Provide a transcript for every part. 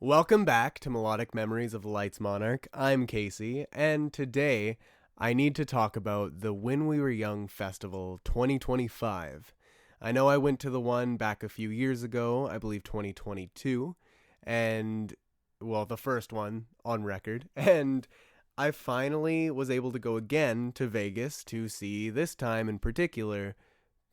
Welcome back to Melodic Memories of the Lights Monarch. I'm Casey, and today I need to talk about the When We Were Young Festival 2025. I know I went to the one back a few years ago, I believe 2022, and, well, the first one on record, and I finally was able to go again to Vegas to see, this time in particular,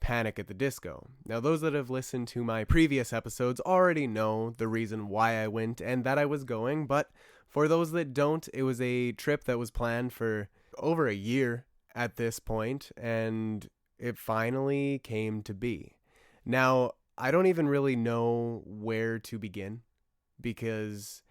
Panic at the Disco. Now, those that have listened to my previous episodes already know the reason why I went and that I was going, but for those that don't, it was a trip that was planned for over a year at this point, and it finally came to be. Now, I don't even really know where to begin because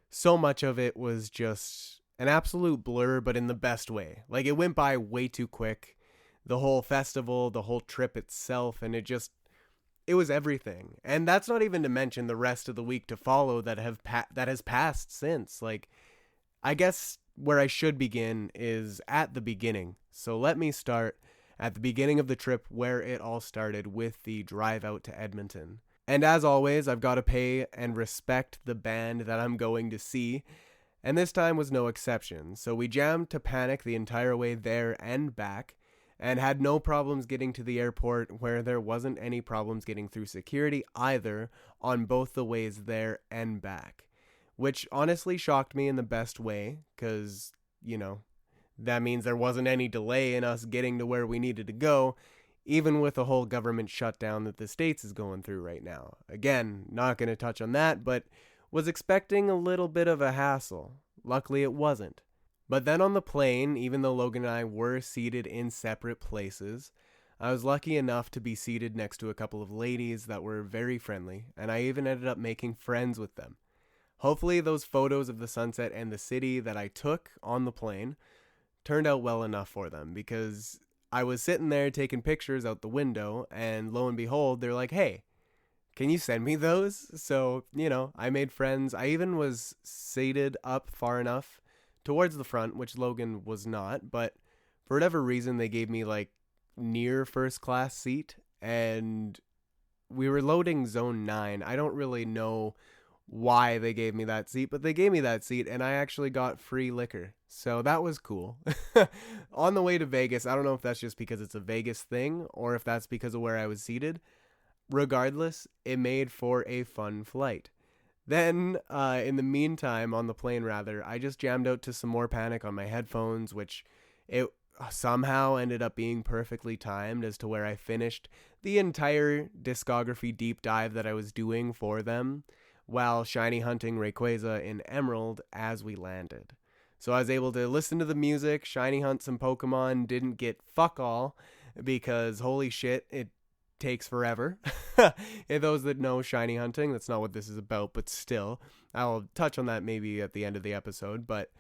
so much of it was just an absolute blur, but in the best way. Like, it went by way too quick. The whole festival, the whole trip itself, and it was everything. And that's not even to mention the rest of the week to follow that has passed since. Like, I guess where I should begin is at the beginning. So let me start at the beginning of the trip where it all started with the drive out to Edmonton. And as always, I've got to pay and respect the band that I'm going to see. And this time was no exception. So we jammed to Panic the entire way there and back, and had no problems getting to the airport, where there wasn't any problems getting through security either on both the ways there and back. Which honestly shocked me in the best way, because, that means there wasn't any delay in us getting to where we needed to go, even with the whole government shutdown that the States is going through right now. Again, not going to touch on that, but was expecting a little bit of a hassle. Luckily it wasn't. But then on the plane, even though Logan and I were seated in separate places, I was lucky enough to be seated next to a couple of ladies that were very friendly, and I even ended up making friends with them. Hopefully those photos of the sunset and the city that I took on the plane turned out well enough for them, because I was sitting there taking pictures out the window, and lo and behold, they're like, "Hey, can you send me those?" So, I made friends. I even was seated up far enough towards the front, which Logan was not, but for whatever reason they gave me like near first class seat, and we were loading zone 9. I don't really know why they gave me that seat, but they gave me that seat, and I actually got free liquor, so that was cool. On the way to Vegas, I don't know if that's just because it's a Vegas thing or if that's because of where I was seated. Regardless, it made for a fun flight. Then, in the meantime, on the plane rather, I just jammed out to some more Panic on my headphones, which it somehow ended up being perfectly timed as to where I finished the entire discography deep dive that I was doing for them, while shiny hunting Rayquaza in Emerald as we landed. So I was able to listen to the music, shiny hunt some Pokemon, didn't get fuck all, because holy shit, it takes forever. And those that know shiny hunting, that's not what this is about, but still, I'll touch on that maybe at the end of the episode. But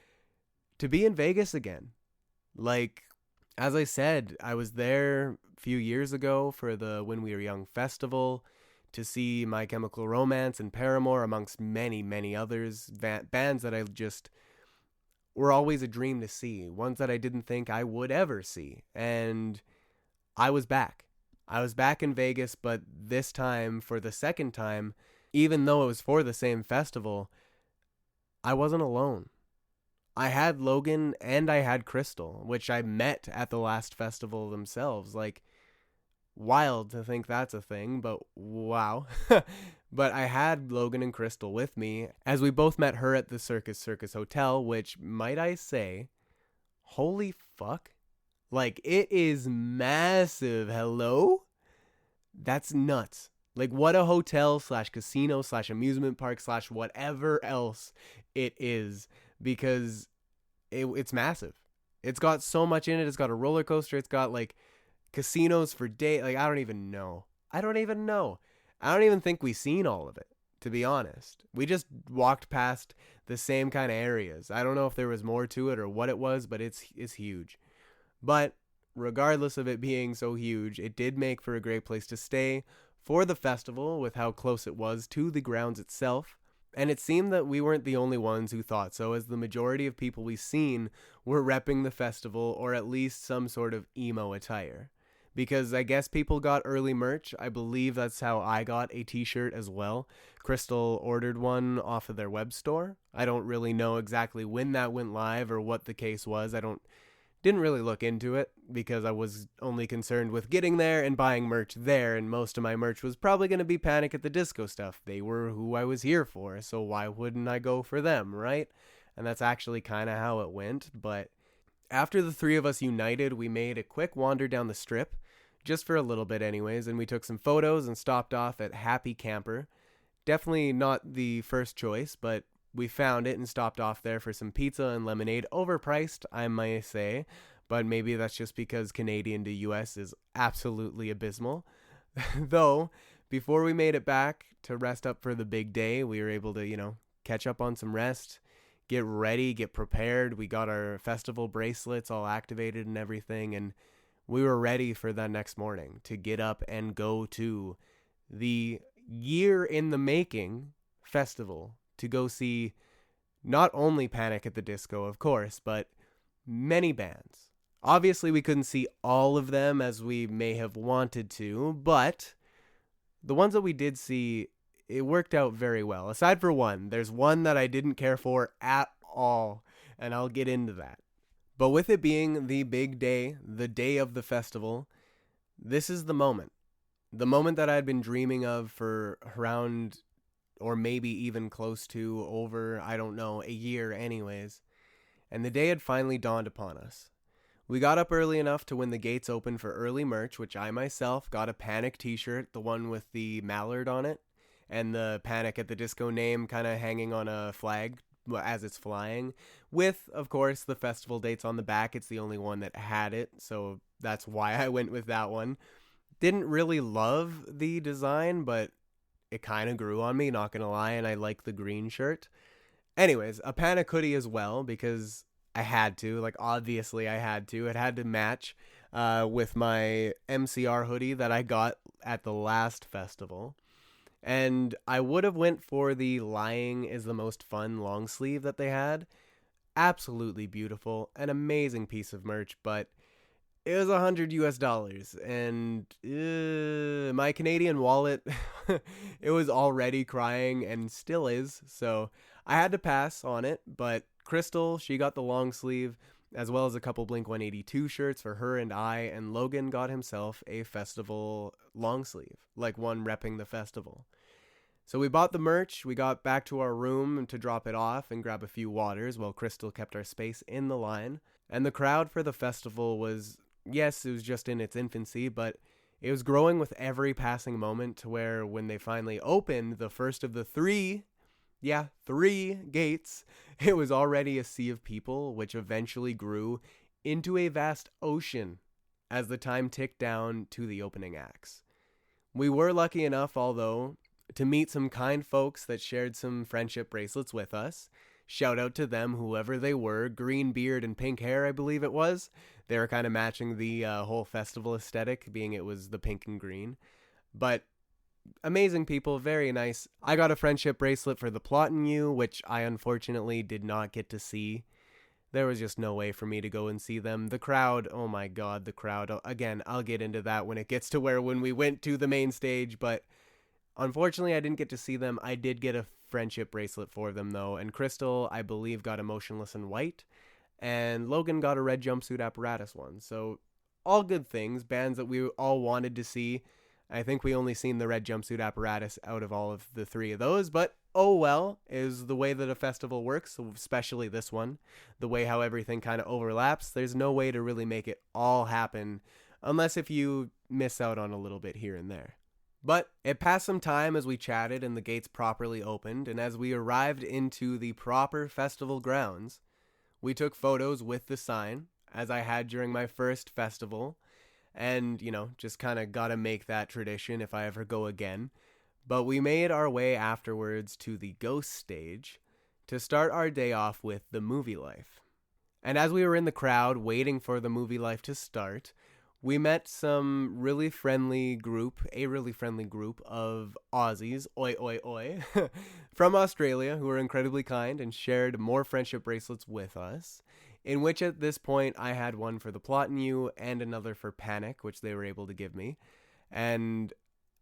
to be in Vegas again, like, as I said, I was there a few years ago for the When We Were Young festival to see My Chemical Romance and Paramore, amongst many, many others, bands that I just were always a dream to see, ones that I didn't think I would ever see. And I was back. I was back in Vegas, but this time, for the second time, even though it was for the same festival, I wasn't alone. I had Logan and I had Crystal, which I met at the last festival themselves. Like, wild to think that's a thing, but wow. But I had Logan and Crystal with me, as we both met her at the Circus Hotel, which, might I say, holy fuck. Like, it is massive. Hello? That's nuts. Like, what a hotel / casino / amusement park / whatever else it is. Because it's massive. It's got so much in it. It's got a roller coaster. It's got, like, casinos for day. Like, I don't even know. I don't even think we've seen all of it, to be honest. We just walked past the same kind of areas. I don't know if there was more to it or what it was, but it's huge. But regardless of it being so huge, it did make for a great place to stay for the festival with how close it was to the grounds itself. And it seemed that we weren't the only ones who thought so, as the majority of people we've seen were repping the festival, or at least some sort of emo attire. because I guess people got early merch. I believe that's how I got a t-shirt as well. Crystal ordered one off of their web store. I don't really know exactly when that went live or what the case was. Didn't really look into it because I was only concerned with getting there and buying merch there, and most of my merch was probably going to be Panic at the Disco stuff. They were who I was here for, so why wouldn't I go for them, right? And that's actually kind of how it went. But after the three of us united, we made a quick wander down the strip, just for a little bit anyways, and we took some photos and stopped off at Happy Camper. Definitely not the first choice, but we found it and stopped off there for some pizza and lemonade. Overpriced, I might say, but maybe that's just because Canadian to US is absolutely abysmal. Though, before we made it back to rest up for the big day, we were able to, catch up on some rest, get ready, get prepared. We got our festival bracelets all activated and everything, and we were ready for that next morning to get up and go to the year in the making festival, to go see not only Panic at the Disco, of course, but many bands. Obviously, we couldn't see all of them as we may have wanted to, but the ones that we did see, it worked out very well. Aside for one, there's one that I didn't care for at all, and I'll get into that. But with it being the big day, the day of the festival, this is the moment. The moment that I had been dreaming of for around, or maybe even close to, over, I don't know, a year anyways. And the day had finally dawned upon us. We got up early enough to when the gates opened for early merch, which I myself got a Panic t-shirt, the one with the mallard on it, and the Panic at the Disco name kind of hanging on a flag as it's flying, with, of course, the festival dates on the back. It's the only one that had it, so that's why I went with that one. Didn't really love the design, but it kind of grew on me, not gonna lie, and I like the green shirt. Anyways, a Panic hoodie as well, because I had to, obviously I had to. It had to match with my MCR hoodie that I got at the last festival. And I would have went for the Lying is the Most Fun long sleeve that they had. Absolutely beautiful, an amazing piece of merch, but it was $100 and my Canadian wallet, it was already crying and still is, so I had to pass on it. But Crystal, she got the long sleeve, as well as a couple Blink-182 shirts for her and I, and Logan got himself a festival long sleeve, one repping the festival. So we bought the merch, we got back to our room to drop it off and grab a few waters while Crystal kept our space in the line. And the crowd for the festival was, yes, it was just in its infancy, but it was growing with every passing moment, to where when they finally opened the first of the three gates, it was already a sea of people, which eventually grew into a vast ocean as the time ticked down to the opening acts. We were lucky enough, although, to meet some kind folks that shared some friendship bracelets with us. Shout out to them, whoever they were. Green beard and pink hair, I believe it was. They were kind of matching the whole festival aesthetic, being it was the pink and green. But amazing people, very nice. I got a friendship bracelet for the Plot in You, which I unfortunately did not get to see. There was just no way for me to go and see them. The crowd, oh my god, the crowd. Again, I'll get into that when it gets to when we went to the main stage, but unfortunately I didn't get to see them. I did get a friendship bracelet for them though, and Crystal, I believe, got a Motionless in White, and Logan got a Red Jumpsuit Apparatus one. So all good things, bands that we all wanted to see. I think we only seen the Red Jumpsuit Apparatus out of all of the three of those, but oh well, is the way that a festival works, especially this one. The way how everything kind of overlaps, there's no way to really make it all happen, unless if you miss out on a little bit here and there. But it passed some time as we chatted and the gates properly opened, and as we arrived into the proper festival grounds, we took photos with the sign, as I had during my first festival, and, just kind of gotta make that tradition if I ever go again. But we made our way afterwards to the Ghost stage to start our day off with the Movie Life. And as we were in the crowd waiting for the Movie Life to start, we met some a really friendly group of Aussies, oi oi oi, from Australia, who were incredibly kind and shared more friendship bracelets with us. in which at this point I had one for the Plot in You and another for Panic, which they were able to give me. And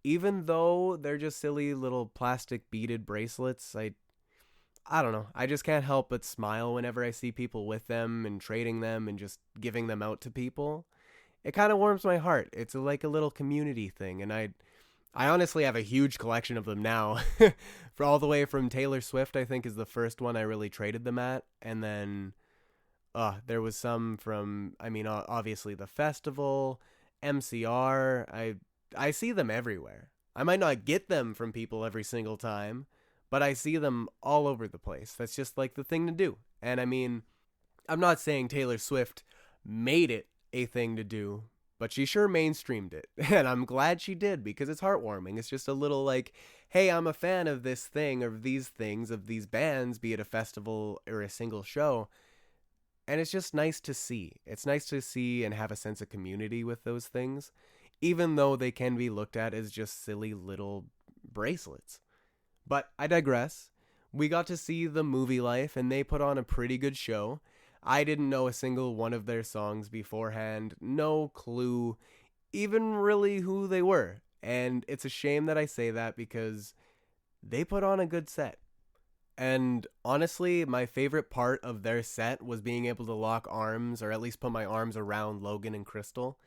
even though they're just silly little plastic beaded bracelets, I don't know. I just can't help but smile whenever I see people with them and trading them and just giving them out to people. It kind of warms my heart. It's like a little community thing, and I honestly have a huge collection of them now. For all the way from Taylor Swift, I think is the first one I really traded them at, and then there was some from, I mean, obviously the festival, MCR. I see them everywhere. I might not get them from people every single time, but I see them all over the place. That's just like the thing to do. And I mean, I'm not saying Taylor Swift made it a thing to do, but she sure mainstreamed it. And I'm glad she did, because it's heartwarming. It's just a little like, hey, I'm a fan of this thing, of these things, of these bands, be it a festival or a single show. And it's just nice to see. It's nice to see and have a sense of community with those things, even though they can be looked at as just silly little bracelets. But I digress. We got to see the Movie Life, and they put on a pretty good show. I didn't know a single one of their songs beforehand. No clue even really who they were. And it's a shame that I say that, because they put on a good set. And honestly, my favorite part of their set was being able to lock arms, or at least put my arms around Logan and Crystal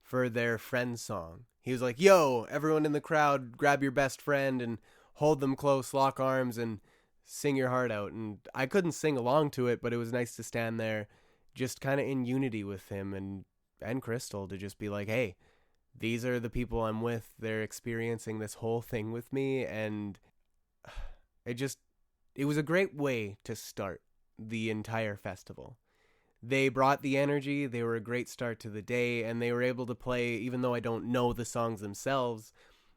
for their Friends song. He was like, yo, everyone in the crowd, grab your best friend and hold them close, lock arms, and sing your heart out. And I couldn't sing along to it, but it was nice to stand there just kind of in unity with him and Crystal, to just be like, hey, these are the people I'm with. They're experiencing this whole thing with me. And it was a great way to start the entire festival. They brought the energy, they were a great start to the day, and they were able to play, even though I don't know the songs themselves,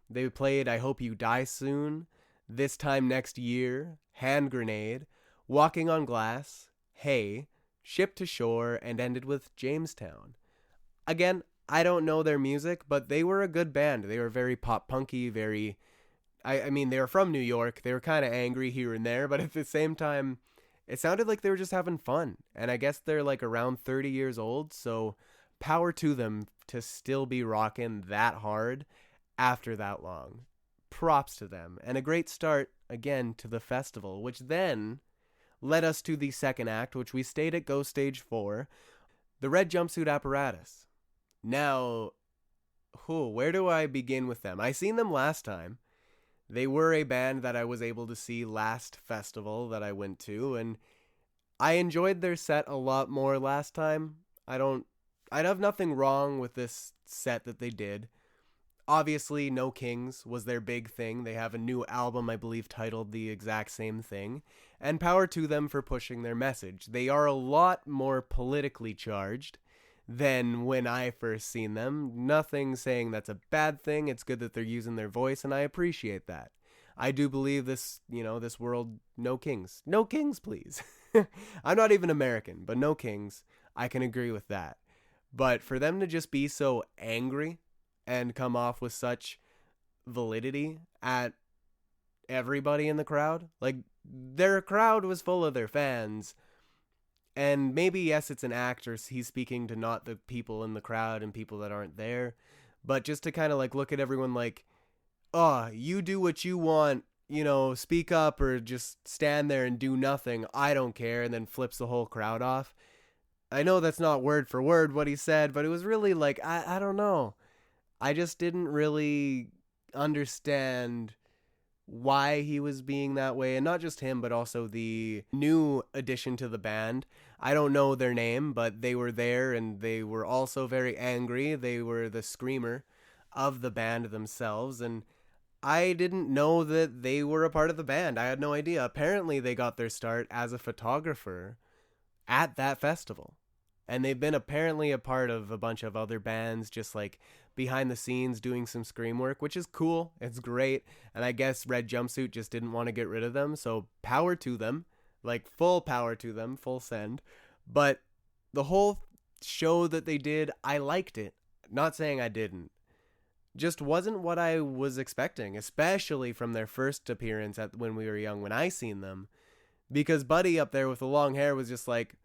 they played I Hope You Die Soon, This Time Next Year, Hand Grenade, Walking on Glass, Hey, Ship to Shore, and ended with Jamestown. Again, I don't know their music, but they were a good band. They were very pop-punky, very... I mean, they were from New York. They were kind of angry here and there, but at the same time, it sounded like they were just having fun. And I guess they're like around 30 years old, so power to them to still be rocking that hard after that long. Props to them. And a great start, again, to the festival, which then led us to the second act, which we stayed at Go Stage 4, the Red Jumpsuit Apparatus. Now, where do I begin with them? I seen them last time. They were a band that I was able to see last festival that I went to, and I enjoyed their set a lot more last time. I'd have nothing wrong with this set that they did. Obviously, No Kings was their big thing. They have a new album, I believe, titled the exact same thing, and power to them for pushing their message. They are a lot more politically charged than when I first seen them. Nothing saying that's a bad thing. It's good that they're using their voice, and I appreciate that. I do believe this world, no kings. No kings, please. I'm not even American, but no kings. I can agree with that. But for them to just be so angry and come off with such validity at everybody in the crowd, like, their crowd was full of their fans. And maybe, yes, it's an act, or he's speaking to not the people in the crowd and people that aren't there, but just to kind of like look at everyone like, oh, you do what you want, speak up, or just stand there and do nothing. I don't care. And then flips the whole crowd off. I know that's not word for word what he said, but it was really like, I don't know. I just didn't really understand why he was being that way. And not just him, but also the new addition to the band. I don't know their name, but they were there, and they were also very angry. They were the screamer of the band themselves, and I didn't know that they were a part of the band. I had no idea. Apparently they got their start as a photographer at that festival, and they've been apparently a part of a bunch of other bands, just like behind the scenes doing some scream work, which is cool. It's great. And I guess Red Jumpsuit just didn't want to get rid of them, so power to them. Like, full power to them, full send. But the whole show that they did, I liked it. Not saying I didn't. Just wasn't what I was expecting, especially from their first appearance when we were young, when I seen them. Because Buddy up there with the long hair was just like,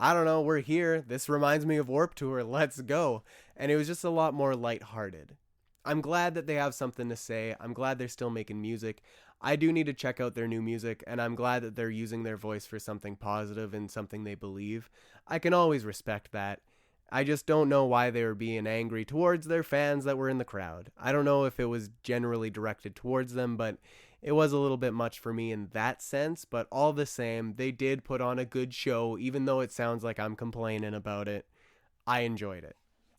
I don't know, we're here. This reminds me of Warped Tour. Let's go. And it was just a lot more lighthearted. I'm glad that they have something to say. I'm glad they're still making music. I do need to check out their new music, and I'm glad that they're using their voice for something positive and something they believe. I can always respect that. I just don't know why they were being angry towards their fans that were in the crowd. I don't know if it was generally directed towards them, but it was a little bit much for me in that sense. But all the same, they did put on a good show, even though it sounds like I'm complaining about it. I enjoyed it.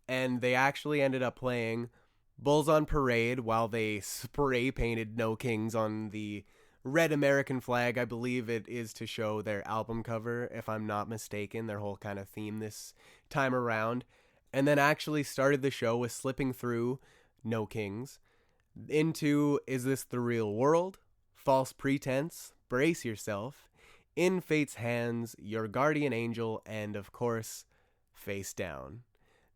And they actually ended up playing Bulls on Parade while they spray painted No Kings on the red American flag. I believe it is to show their album cover, if I'm not mistaken, their whole kind of theme this time around. And then actually started the show with slipping through No Kings into Is This the Real World? False Pretense, Brace Yourself, In Fate's Hands, Your Guardian Angel, and of course, Face Down.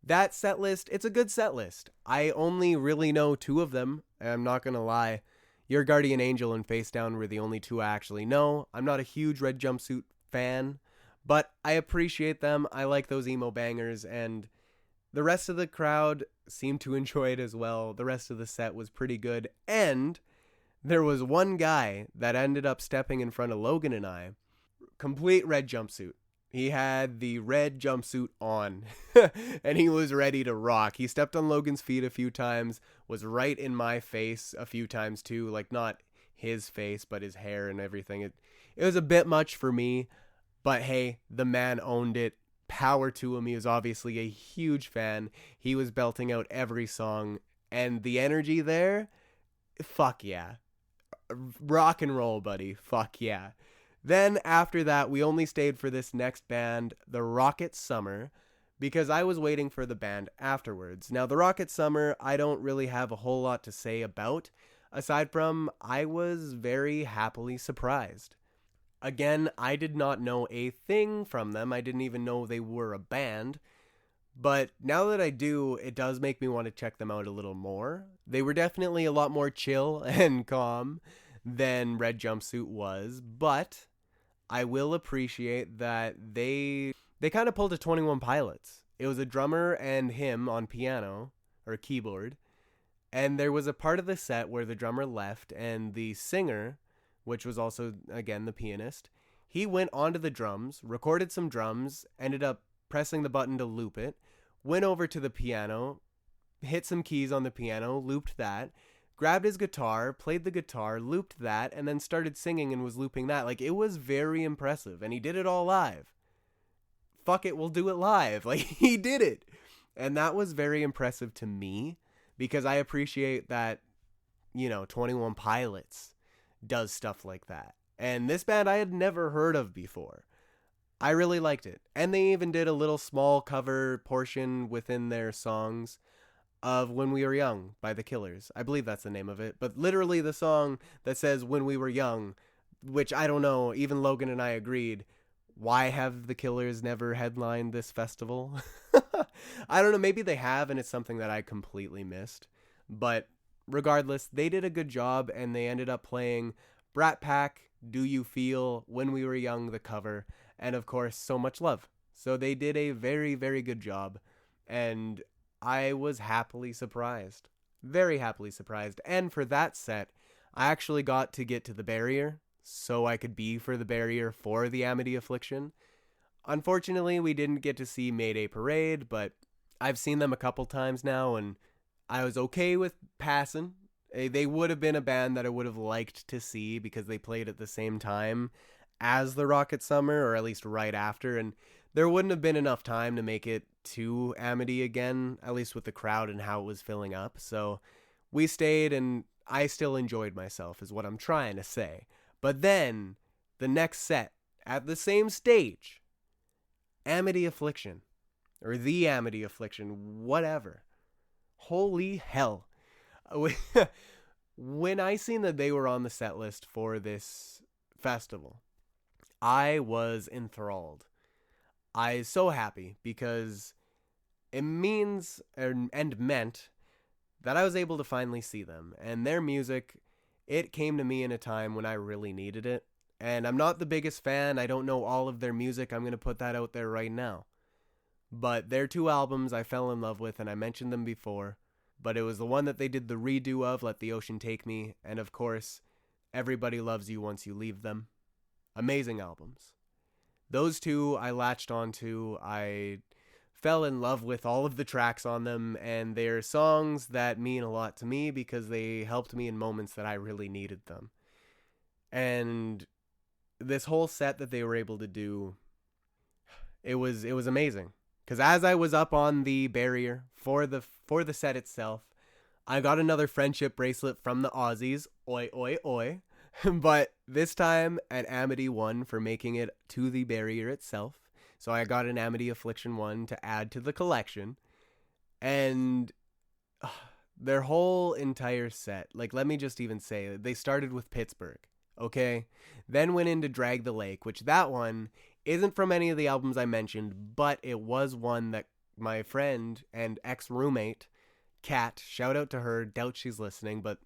That set list, it's a good set list. I only really know two of them, and I'm not going to lie. Your Guardian Angel and Face Down were the only two I actually know. I'm not a huge Red Jumpsuit fan, but I appreciate them. I like those emo bangers, and the rest of the crowd seemed to enjoy it as well. The rest of the set was pretty good, and there was one guy that ended up stepping in front of Logan and I, complete red jumpsuit. He had the red jumpsuit on, and he was ready to rock. He stepped on Logan's feet a few times, was right in my face a few times too, like not his face, but his hair and everything. It was a bit much for me, but hey, the man owned it. Power to him. He was obviously a huge fan. He was belting out every song, and the energy there, fuck yeah. Rock and roll, buddy. Fuck yeah. Then after that, we only stayed for this next band, the Rocket Summer, because I was waiting for the band afterwards. Now, the Rocket Summer, I don't really have a whole lot to say about, aside from I was very happily surprised. Again, I did not know a thing from them. I didn't even know they were a band. But now that I do, it does make me want to check them out a little more. They were definitely a lot more chill and calm than Red Jumpsuit was, but I will appreciate that they kind of pulled a 21 Pilots. It was a drummer and him on piano, or keyboard, and there was a part of the set where the drummer left, and the singer, which was also, again, the pianist, he went onto the drums, recorded some drums, ended up pressing the button to loop it, went over to the piano, hit some keys on the piano, looped that, grabbed his guitar, played the guitar, looped that, and then started singing and was looping that. Like, it was very impressive, and he did it all live. Fuck it, we'll do it live. Like, he did it. And that was very impressive to me, because I appreciate that, 21 Pilots does stuff like that. And this band I had never heard of before. I really liked it. And they even did a little small cover portion within their songs of When We Were Young by The Killers. I believe that's the name of it. But literally the song that says When We Were Young, which I don't know, even Logan and I agreed, why have The Killers never headlined this festival? I don't know, maybe they have and it's something that I completely missed. But regardless, they did a good job and they ended up playing Brat Pack, Do You Feel, When We Were Young, the cover, and of course, So Much Love. So they did a very, very good job. And I was happily surprised. Very happily surprised. And for that set, I actually got to get to the barrier so I could be for the barrier for the Amity Affliction. Unfortunately, we didn't get to see Mayday Parade, but I've seen them a couple times now, and I was okay with passing. They would have been a band that I would have liked to see because they played at the same time as the Rocket Summer, or at least right after, and there wouldn't have been enough time to make it to Amity again, at least with the crowd and how it was filling up. So we stayed, and I still enjoyed myself, is what I'm trying to say. But then, the next set, at the same stage, Amity Affliction, or the Amity Affliction, whatever. Holy hell. When I seen that they were on the set list for this festival, I was enthralled. I was so happy because it means and meant that I was able to finally see them. And their music, it came to me in a time when I really needed it. And I'm not the biggest fan. I don't know all of their music. I'm going to put that out there right now. But their two albums I fell in love with, and I mentioned them before. But it was the one that they did the redo of, Let the Ocean Take Me, and of course, Everybody Loves You Once You Leave Them. Amazing albums. Those two I latched onto. I fell in love with all of the tracks on them, and they're songs that mean a lot to me because they helped me in moments that I really needed them. And this whole set that they were able to do, it was amazing. Because as I was up on the barrier for the set itself, I got another friendship bracelet from the Aussies. Oi, oi, oi. But this time an Amity one for making it to the barrier itself. So I got an Amity Affliction one to add to the collection. And their whole entire set, like, let me just even say, they started with Pittsburgh, okay? Then went into Drag the Lake, which that one isn't from any of the albums I mentioned, but it was one that my friend and ex-roommate, Kat, shout out to her, doubt she's listening, but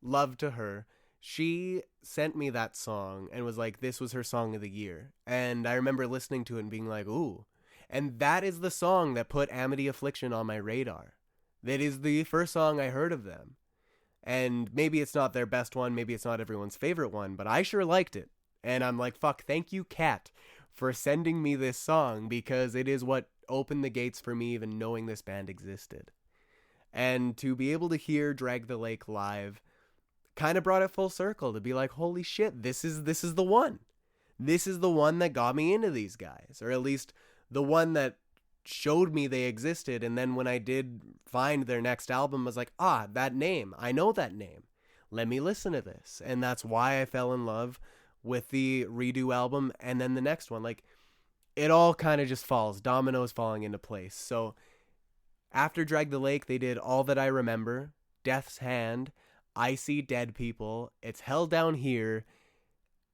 love to her. She sent me that song and was like, this was her song of the year. And I remember listening to it and being like, ooh. And that is the song that put Amity Affliction on my radar. That is the first song I heard of them. And maybe it's not their best one, maybe it's not everyone's favorite one, but I sure liked it. And I'm like, fuck, thank you, Kat, for sending me this song, because it is what opened the gates for me even knowing this band existed. And to be able to hear Drag the Lake live kind of brought it full circle, to be like, holy shit, this is the one. This is the one that got me into these guys, or at least the one that showed me they existed. And then when I did find their next album, I was like, that name, I know that name. Let me listen to this. And that's why I fell in love with the redo album and then the next one. Like, it all kind of just falls, dominoes falling into place. So after Drag the Lake, they did All That I Remember, Death's Hand, I See Dead People, It's Hell Down Here,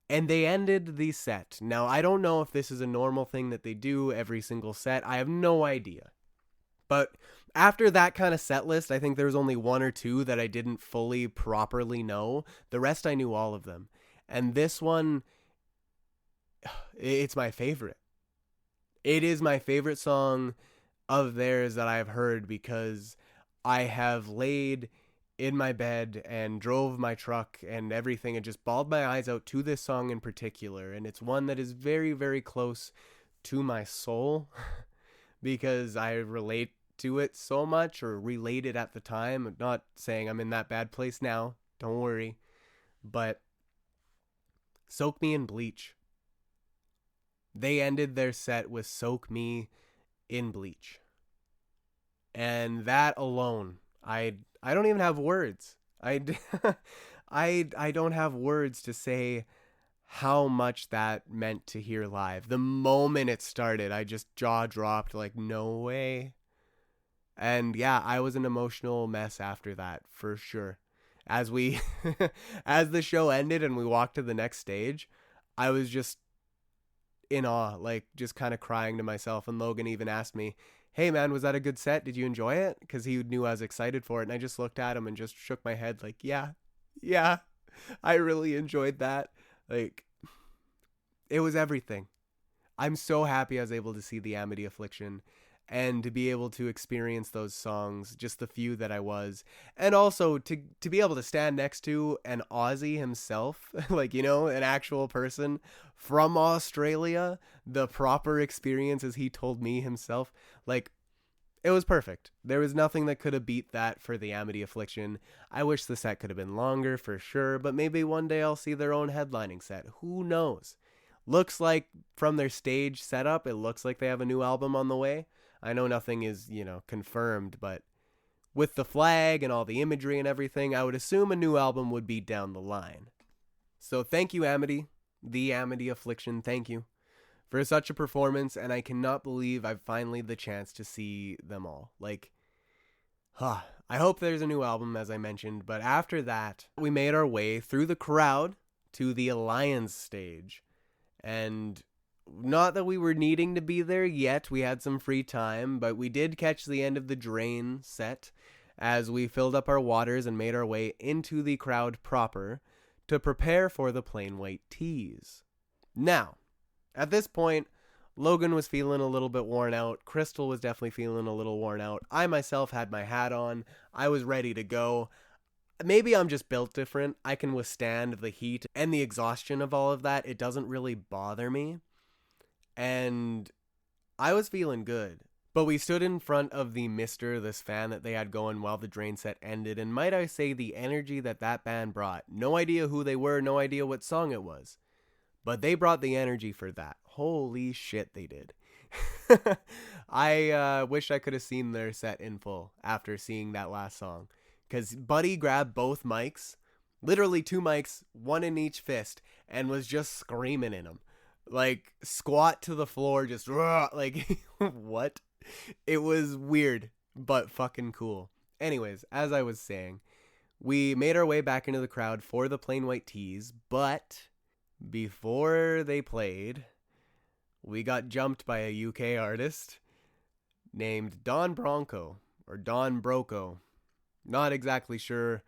and they ended the set. Now, I don't know if this is a normal thing that they do every single set. I have no idea. But after that kind of set list, I think there was only one or two that I didn't fully properly know. The rest, I knew all of them. And this one, it's my favorite. It is my favorite song of theirs that I've heard, because I have laid in my bed and drove my truck and everything and just bawled my eyes out to this song in particular. And it's one that is very, very close to my soul because I relate to it so much, or related at the time. I'm not saying I'm in that bad place now, don't worry. But Soak Me in Bleach. They ended their set with Soak Me in Bleach. And that alone, I don't even have words. I don't have words to say how much that meant to hear live. The moment it started, I just jaw dropped, like, no way. And yeah, I was an emotional mess after that, for sure. As we, as the show ended and we walked to the next stage, I was just in awe, like, just kind of crying to myself. And Logan even asked me, hey man, was that a good set? Did you enjoy it? Because he knew I was excited for it. And I just looked at him and just shook my head like, yeah, I really enjoyed that. Like, it was everything. I'm so happy I was able to see the Amity Affliction and to be able to experience those songs, just the few that I was. And also to be able to stand next to an Aussie himself, like, you know, an actual person from Australia, the proper experience as he told me himself, like, it was perfect. There was nothing that could have beat that for the Amity Affliction. I wish the set could have been longer for sure, but maybe one day I'll see their own headlining set. Who knows? Looks like from their stage setup, it looks like they have a new album on the way. I know nothing is, confirmed, but with the flag and all the imagery and everything, I would assume a new album would be down the line. So thank you, Amity, the Amity Affliction, thank you for such a performance, and I cannot believe I've finally the chance to see them all. Like, I hope there's a new album, as I mentioned, but after that, we made our way through the crowd to the Alliance stage, and not that we were needing to be there yet, we had some free time, but we did catch the end of the Drain set as we filled up our waters and made our way into the crowd proper to prepare for the Plain White Tees. Now, at this point, Logan was feeling a little bit worn out. Crystal was definitely feeling a little worn out. I myself had my hat on. I was ready to go. Maybe I'm just built different. I can withstand the heat and the exhaustion of all of that. It doesn't really bother me. And I was feeling good. But we stood in front of the Mister, this fan that they had going while the drain set ended. And might I say, the energy that that band brought. No idea who they were, no idea what song it was. But they brought the energy for that. Holy shit, they did. I wish I could have seen their set in full after seeing that last song. Because Buddy grabbed both mics, literally 2 mics, 1 in each fist, and was just screaming in them. Like, squat to the floor, just, like, what? It was weird, but fucking cool. Anyways, as I was saying, we made our way back into the crowd for the Plain White Tees, but before they played, we got jumped by a UK artist named Don Bronco, or Don Broco. Not exactly sure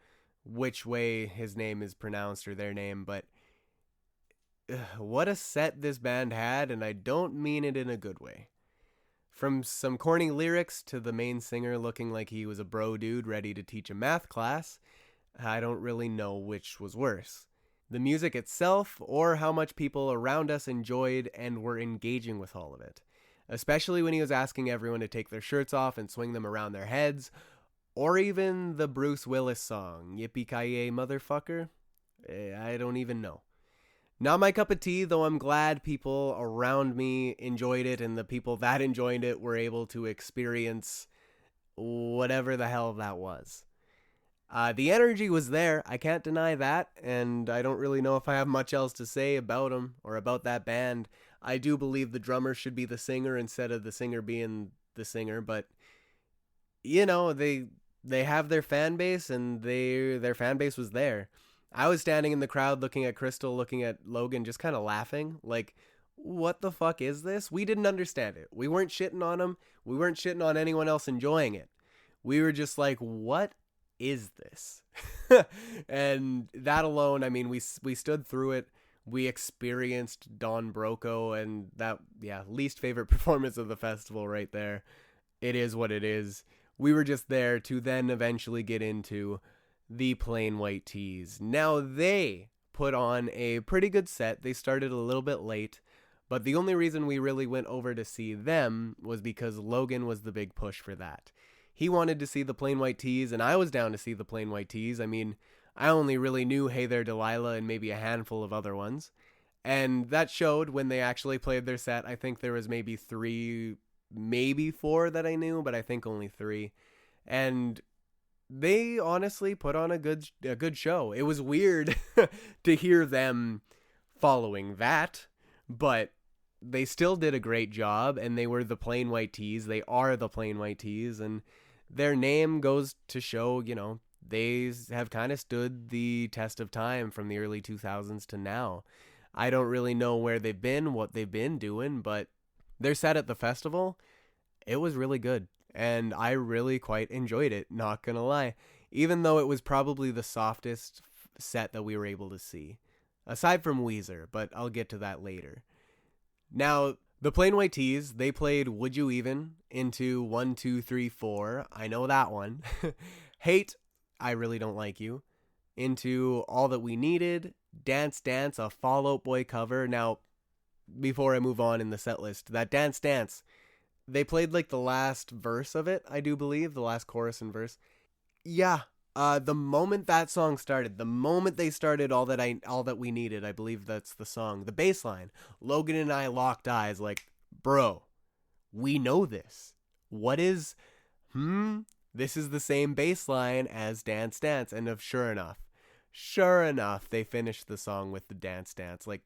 which way his name is pronounced or their name, but what a set this band had, and I don't mean it in a good way. From some corny lyrics to the main singer looking like he was a bro dude ready to teach a math class, I don't really know which was worse. The music itself, or how much people around us enjoyed and were engaging with all of it. Especially when he was asking everyone to take their shirts off and swing them around their heads, or even the Bruce Willis song, Yippee-ki-yay, motherfucker? I don't even know. Not my cup of tea, though I'm glad people around me enjoyed it, and the people that enjoyed it were able to experience whatever the hell that was. The energy was there, I can't deny that, and I don't really know if I have much else to say about them or about that band. I do believe the drummer should be the singer instead of the singer being the singer, but, you know, they have their fan base, and their fan base was there. I was standing in the crowd looking at Crystal, looking at Logan, just kind of laughing, like, what the fuck is this? We didn't understand it. We weren't shitting on them. We weren't shitting on anyone else enjoying it. We were just like, what is this? And that alone, I mean, we stood through it. We experienced Don Broco, and that, yeah, least favorite performance of the festival right there. It is what it is. We were just there to then eventually get into the Plain White Tees. Now, they put on a pretty good set. They started a little bit late, but the only reason we really went over to see them was because Logan was the big push for that. He wanted to see the Plain White Tees, and I was down to see the Plain White Tees. I mean, I only really knew Hey There Delilah and maybe a handful of other ones. And that showed when they actually played their set. I think there was maybe 3, maybe 4 that I knew, but I think only 3. And they honestly put on a good show. It was weird to hear them following that, but they still did a great job, and they were the Plain White Tees. They are the Plain White Tees, and their name goes to show, you know, they have kind of stood the test of time from the early 2000s to now. I don't really know where they've been, what they've been doing, but their set at the festival, it was really good. And I really quite enjoyed it, not gonna lie. Even though it was probably the softest set that we were able to see. Aside from Weezer, but I'll get to that later. Now, the Plain White Tees, they played Would You Even into 1, 2, 3, 4. I know that one. Hate, I Really Don't Like You. Into All That We Needed. Dance Dance, a Fall Out Boy cover. Now, before I move on in the set list, that Dance Dance, they played like the last verse of it, I do believe, the last chorus and verse. Yeah, the moment that song started, the moment they started All That We Needed, I believe that's the song, the bass line, Logan and I locked eyes like, bro, we know this. What is, this is the same bass line as Dance Dance. And sure enough, they finished the song with the Dance Dance. Like,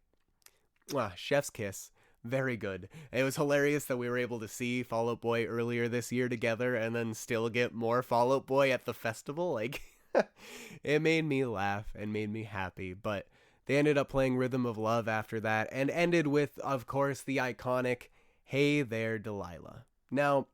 chef's kiss. Very good. It was hilarious that we were able to see Fall Out Boy earlier this year together and then still get more Fall Out Boy at the festival. Like, it made me laugh and made me happy. But they ended up playing Rhythm of Love after that and ended with, of course, the iconic Hey There Delilah. Now,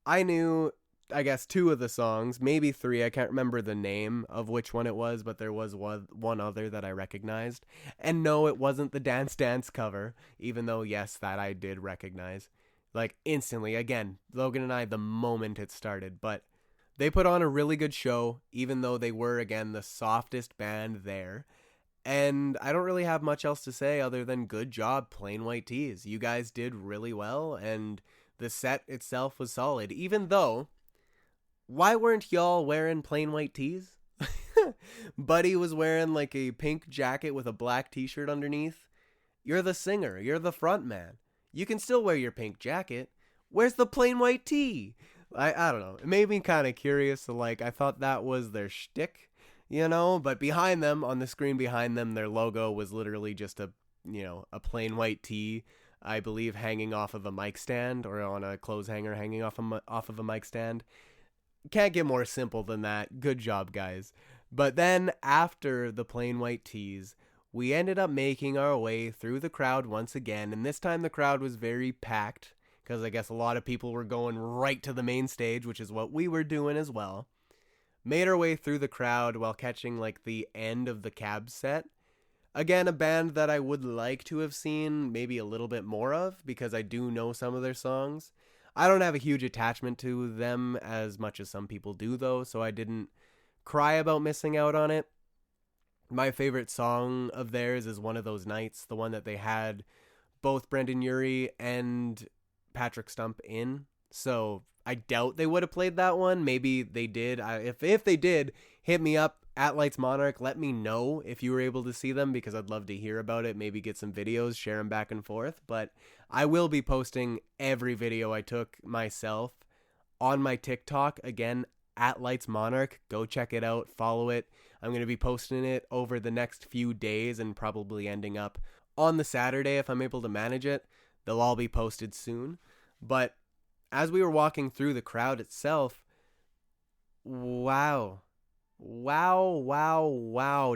I knew I guess, two of the songs, maybe three. I can't remember the name of which one it was, but there was one other that I recognized. And no, it wasn't the Dance Dance cover, even though, yes, that I did recognize. Like, instantly. Again, Logan and I, the moment it started. But they put on a really good show, even though they were, again, the softest band there. And I don't really have much else to say other than good job, Plain White Tees. You guys did really well, and the set itself was solid. Even though, why weren't y'all wearing plain white tees? Buddy was wearing like a pink jacket with a black t-shirt underneath. You're the singer. You're the front man. You can still wear your pink jacket. Where's the plain white tee? I don't know. It made me kind of curious. Like, I thought that was their shtick, you know? But behind them, on the screen behind them, their logo was literally just a plain white tee, I believe, hanging off of a mic stand, or on a clothes hanger hanging off of a mic stand. Can't get more simple than that. Good job, guys. But then, after the plain white tees, we ended up making our way through the crowd once again, and this time the crowd was very packed, because I guess a lot of people were going right to the main stage, which is what we were doing as well. Made our way through the crowd while catching like the end of the Cab set. Again, a band that I would like to have seen maybe a little bit more of, because I do know some of their songs. I don't have a huge attachment to them as much as some people do, though, so I didn't cry about missing out on it. My favorite song of theirs is One of Those Nights, the one that they had both Brendan Urie and Patrick Stump in. So I doubt they would have played that one. Maybe they did. If they did, hit me up at Lights Monarch. Let me know if you were able to see them, because I'd love to hear about it. Maybe get some videos, share them back and forth. But I will be posting every video I took myself on my TikTok, again, at Lights Monarch. Go check it out. Follow it. I'm going to be posting it over the next few days and probably ending up on the Saturday if I'm able to manage it. They'll all be posted soon. But as we were walking through the crowd itself, wow,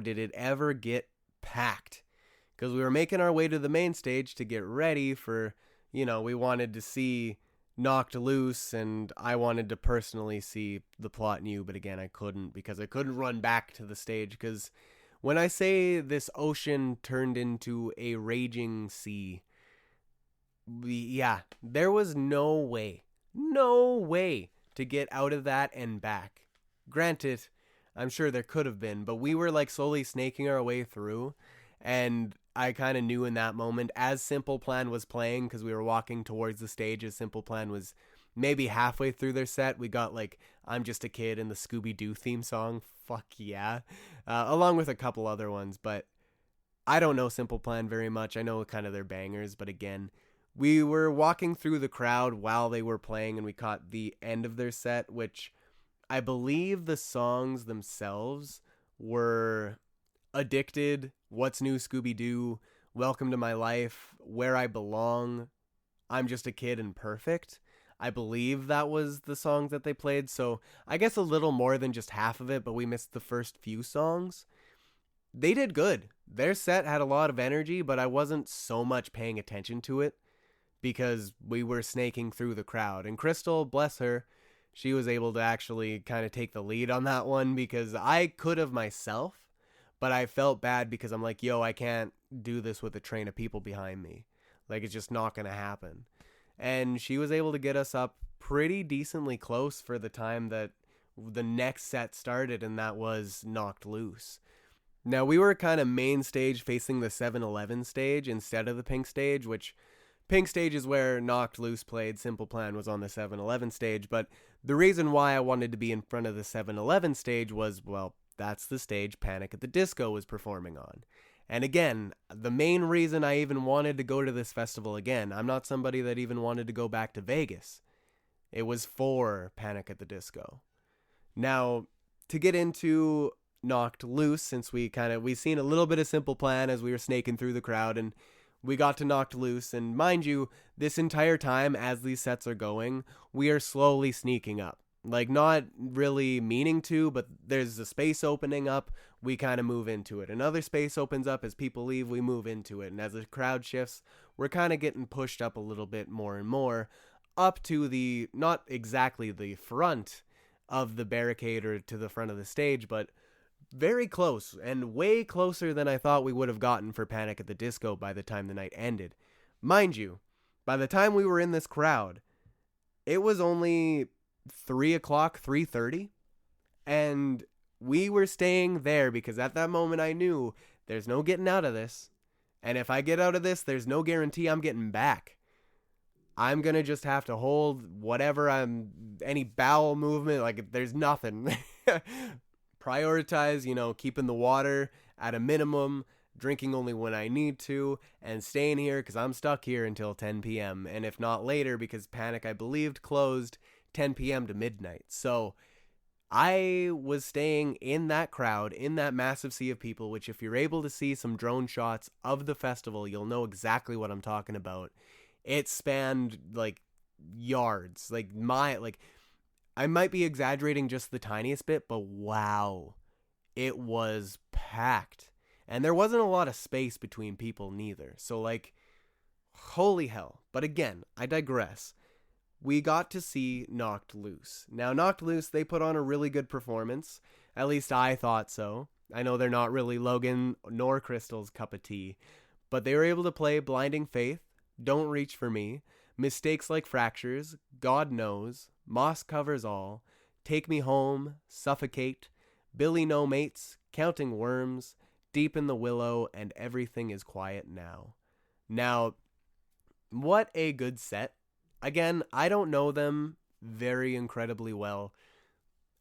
did it ever get packed. Because we were making our way to the main stage to get ready for, we wanted to see Knocked Loose, and I wanted to personally see The Plot New, but again, I couldn't, because I couldn't run back to the stage, because when I say this ocean turned into a raging sea, there was no way to get out of that and back. Granted, I'm sure there could have been, but we were like slowly snaking our way through, and I kind of knew in that moment, as Simple Plan was playing, because we were walking towards the stage as Simple Plan was maybe halfway through their set, we got like I'm Just a Kid and the Scooby-Doo theme song, fuck yeah, along with a couple other ones. But I don't know Simple Plan very much. I know kind of their bangers, but again, we were walking through the crowd while they were playing, and we caught the end of their set, which I believe the songs themselves were Addicted, What's New Scooby-Doo, Welcome to My Life, Where I Belong, I'm Just a Kid, and Perfect. I believe that was the songs that they played, so I guess a little more than just half of it, but we missed the first few songs. They did good. Their set had a lot of energy, but I wasn't so much paying attention to it because we were snaking through the crowd. And Crystal, bless her, she was able to actually kind of take the lead on that one, because I could have myself, but I felt bad because I'm like, I can't do this with a train of people behind me. Like, it's just not going to happen. And she was able to get us up pretty decently close for the time that the next set started, and that was Knocked Loose. Now, we were kind of main stage facing the 7-Eleven stage instead of the Pink stage, which Pink stage is where Knocked Loose played. Simple Plan was on the 7-Eleven stage, but the reason why I wanted to be in front of the 7-Eleven stage was, well, that's the stage Panic at the Disco was performing on. And again, the main reason I even wanted to go to this festival again, I'm not somebody that even wanted to go back to Vegas. It was for Panic at the Disco. Now, to get into Knocked Loose, since we seen a little bit of Simple Plan as we were snaking through the crowd, and we got to Knocked Loose, and mind you, this entire time as these sets are going, we are slowly sneaking up. Like, not really meaning to, but there's a space opening up, we kind of move into it. Another space opens up, as people leave, we move into it. And as the crowd shifts, we're kind of getting pushed up a little bit more and more up to the, not exactly the front of the barricade or to the front of the stage, but very close, and way closer than I thought we would have gotten for Panic at the Disco by the time the night ended. Mind you, by the time we were in this crowd, it was only 3 o'clock, 3:30, and we were staying there because at that moment I knew there's no getting out of this. And if I get out of this, there's no guarantee I'm getting back. I'm going to just have to hold whatever any bowel movement, like there's nothing. Prioritize, keeping the water at a minimum, drinking only when I need to, and staying here because I'm stuck here until 10 p.m. And if not later, because Panic, I believed, closed 10 p.m. to midnight. So I was staying in that crowd, in that massive sea of people, which if you're able to see some drone shots of the festival, you'll know exactly what I'm talking about. It spanned like yards, I might be exaggerating just the tiniest bit, but wow, it was packed. And there wasn't a lot of space between people neither. So holy hell. But again, I digress. We got to see Knocked Loose. Now, Knocked Loose, they put on a really good performance. At least I thought so. I know they're not really Logan nor Crystal's cup of tea. But they were able to play Blinding Faith, Don't Reach For Me, Mistakes Like Fractures, God Knows, Moss Covers All, Take Me Home, Suffocate, Billy No Mates, Counting Worms, Deep in the Willow, and Everything Is Quiet Now. Now, what a good set. Again, I don't know them very incredibly well.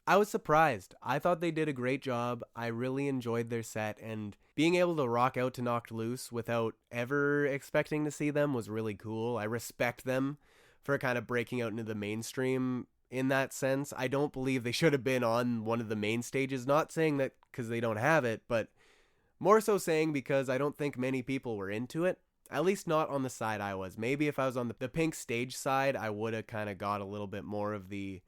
I was surprised. I thought they did a great job. I really enjoyed their set, and being able to rock out to Knocked Loose without ever expecting to see them was really cool. I respect them for kind of breaking out into the mainstream in that sense. I don't believe they should have been on one of the main stages. Not saying that because they don't have it, but more so saying because I don't think many people were into it. At least not on the side I was. Maybe if I was on the pink stage side, I would have kind of got a little bit more of the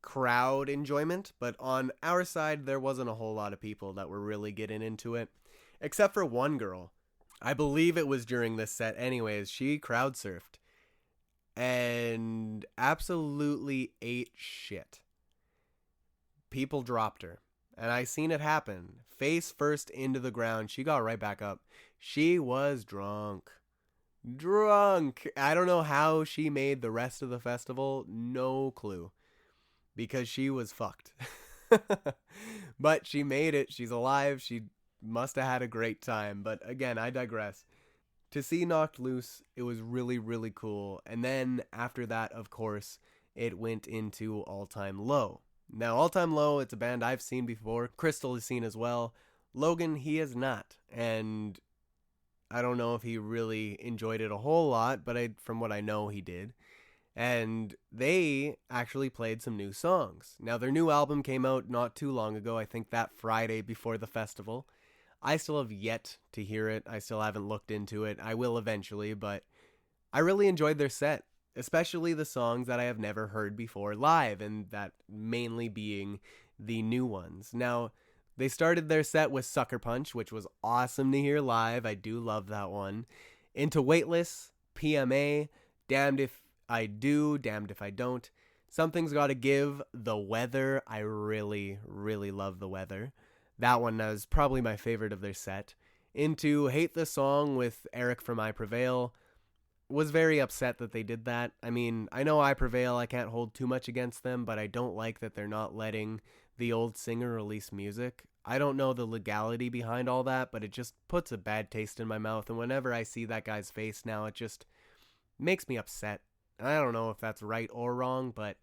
crowd enjoyment. But on our side, there wasn't a whole lot of people that were really getting into it. Except for one girl. I believe it was during this set anyways. She crowd surfed. And absolutely ate shit. People dropped her. And I seen it happen. Face first into the ground. She got right back up. She was drunk. I don't know how she made the rest of the festival. No clue. Because she was fucked. But she made it. She's alive. She must have had a great time. But again, I digress. To see Knocked Loose, it was really, really cool. And then after that, of course, it went into All Time Low. Now, All Time Low, it's a band I've seen before. Crystal has seen as well. Logan, he has not. And I don't know if he really enjoyed it a whole lot, but from what I know, he did. And they actually played some new songs. Now, their new album came out not too long ago. I think that Friday before the festival. I still have yet to hear it. I still haven't looked into it. I will eventually, but I really enjoyed their set. Especially the songs that I have never heard before live, and that mainly being the new ones. Now, they started their set with Sucker Punch, which was awesome to hear live. I do love that one. Into Weightless, PMA, Damned If I Do, Damned If I Don't. Something's Gotta Give, The Weather. I really, really love The Weather. That one was probably my favorite of their set. Into Hate the Song with Eric from I Prevail. Was very upset that they did that. I mean, I know I Prevail, I can't hold too much against them, but I don't like that they're not letting the old singer release music. I don't know the legality behind all that, but it just puts a bad taste in my mouth, and whenever I see that guy's face now, it just makes me upset. I don't know if that's right or wrong, but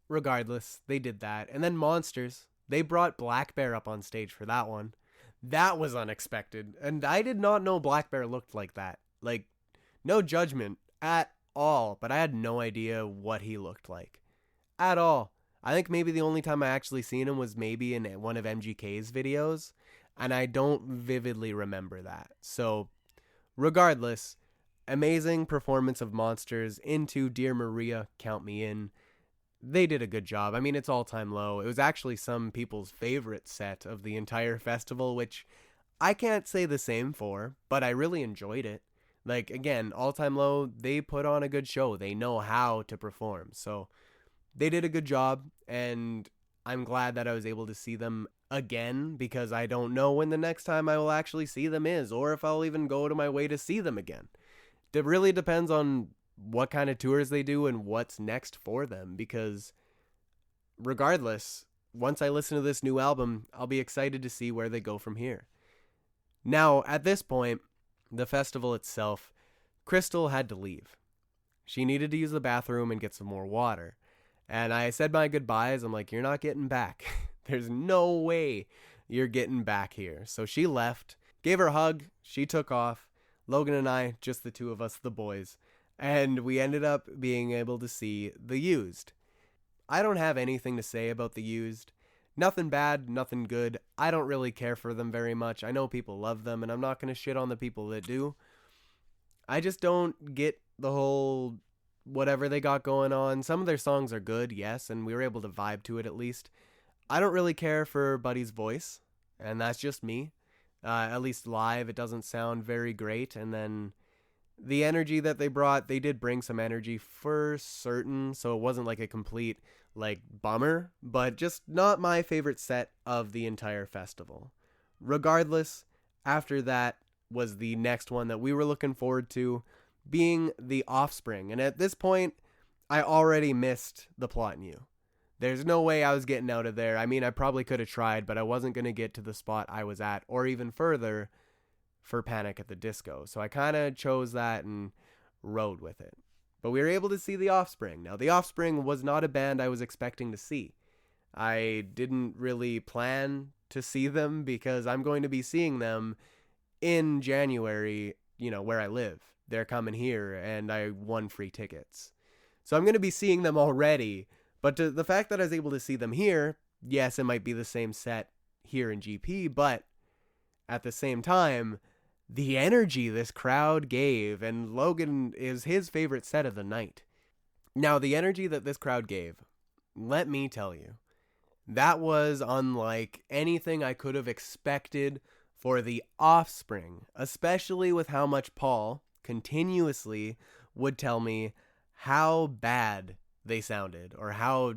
regardless, they did that. And then Monsters, they brought Black Bear up on stage for that one. That was unexpected, and I did not know Black Bear looked like that. No judgment at all, but I had no idea what he looked like. At all. I think maybe the only time I actually seen him was maybe in one of MGK's videos, and I don't vividly remember that. So, regardless, amazing performance of Monsters. Into Dear Maria, Count Me In. They did a good job. I mean, it's All Time Low. It was actually some people's favorite set of the entire festival, which I can't say the same for, but I really enjoyed it. Like, again, All Time Low, they put on a good show. They know how to perform. So they did a good job, and I'm glad that I was able to see them again, because I don't know when the next time I will actually see them is, or if I'll even go to my way to see them again. It really depends on what kind of tours they do and what's next for them, because regardless, once I listen to this new album, I'll be excited to see where they go from here. Now, at this point, the festival itself, Crystal had to leave. She needed to use the bathroom and get some more water. And I said my goodbyes. I'm like, you're not getting back. There's no way you're getting back here. So she left, gave her a hug. She took off. Logan and I, just the two of us, the boys. And we ended up being able to see The Used. I don't have anything to say about The Used. Nothing bad, nothing good. I don't really care for them very much. I know people love them, and I'm not going to shit on the people that do. I just don't get the whole whatever they got going on. Some of their songs are good, yes, and we were able to vibe to it at least. I don't really care for Buddy's voice, and that's just me. At least live, it doesn't sound very great. And then the energy that they brought, they did bring some energy for certain, so it wasn't like a complete bummer, but just not my favorite set of the entire festival. Regardless, after that was the next one that we were looking forward to, being The Offspring. And at this point, I already missed the Plot in You. There's no way I was getting out of there. I mean, I probably could have tried, but I wasn't going to get to the spot I was at, or even further, for Panic at the Disco. So I kind of chose that and rode with it. But we were able to see The Offspring. Now, The Offspring was not a band I was expecting to see. I didn't really plan to see them, because I'm going to be seeing them in January, where I live. They're coming here, and I won free tickets. So I'm going to be seeing them already. But the fact that I was able to see them here, yes, it might be the same set here in GP, but at the same time, the energy this crowd gave, and Logan is his favorite set of the night. Now, the energy that this crowd gave, let me tell you, that was unlike anything I could have expected for The Offspring, especially with how much Paul continuously would tell me how bad they sounded, or how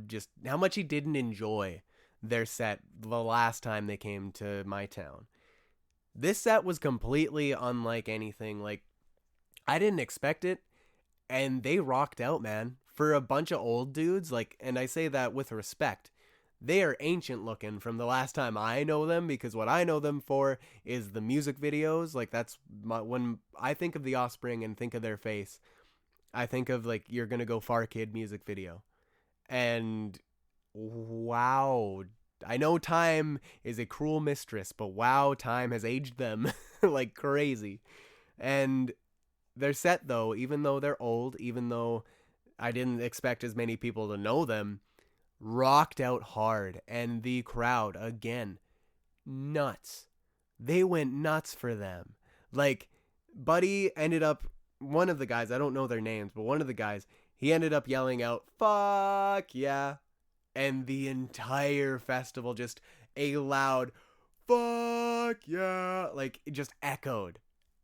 much he didn't enjoy their set the last time they came to my town. This set was completely unlike anything. I didn't expect it, and they rocked out, man. For a bunch of old dudes, and I say that with respect, they are ancient looking from the last time I know them, because what I know them for is the music videos. When I think of The Offspring and think of their face, I think of You're Gonna Go Far Kid music video. And wow, I know time is a cruel mistress, but wow, time has aged them like crazy. And their set, though, even though they're old, even though I didn't expect as many people to know them, rocked out hard. And the crowd, again, nuts. They went nuts for them. Buddy ended up, one of the guys, I don't know their names, but one of the guys, he ended up yelling out, "Fuck yeah." And the entire festival, just a loud, "Fuck yeah." It just echoed.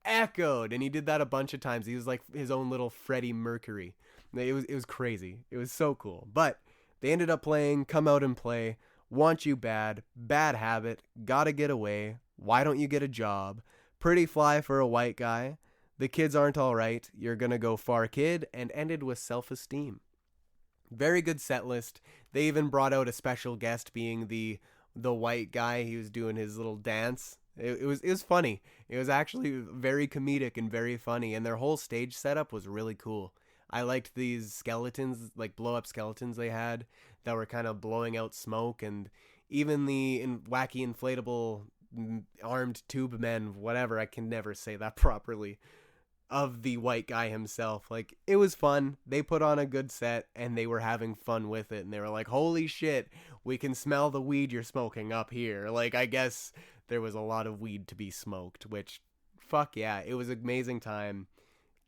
And he did that a bunch of times. He was like his own little Freddie Mercury. It was crazy. It was so cool. But they ended up playing Come Out and Play, Want You Bad, Bad Habit, Gotta Get Away, Why Don't You Get a Job, Pretty Fly for a White Guy, The Kids Aren't Alright, You're Gonna Go Far Kid, and ended with Self-Esteem. Very good set list. They even brought out a special guest, being the white guy. He was doing his little dance. It was funny. It was actually very comedic and very funny, and their whole stage setup was really cool. I liked these skeletons, blow-up skeletons they had that were kind of blowing out smoke, and even the wacky inflatable armed tube men, whatever, I can never say that properly, of the white guy himself. It was fun. They put on a good set, and they were having fun with it, and they were like, "Holy shit, we can smell the weed you're smoking up here." I guess there was a lot of weed to be smoked, which, fuck yeah, it was an amazing time.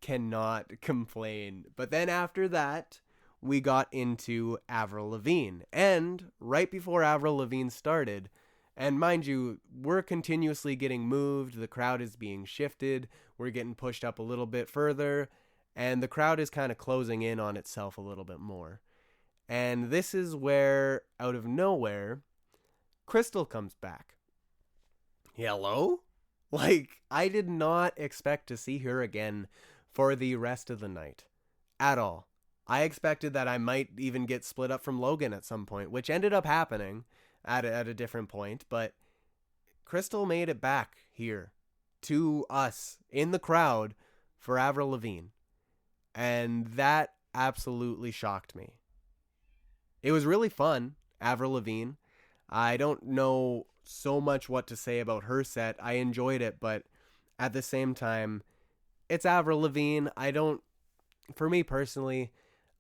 Cannot complain. But then after that, we got into Avril Lavigne, and right before Avril Lavigne started, and mind you, we're continuously getting moved, the crowd is being shifted, we're getting pushed up a little bit further, and the crowd is kind of closing in on itself a little bit more. And this is where, out of nowhere, Crystal comes back. Hello? Like, I did not expect to see her again for the rest of the night. At all. I expected that I might even get split up from Logan at some point, which ended up happening at a different point, but Crystal made it back here to us in the crowd for Avril Lavigne. And that absolutely shocked me. It was really fun, Avril Lavigne. I don't know so much what to say about her set. I enjoyed it, but at the same time, it's Avril Lavigne. For me personally,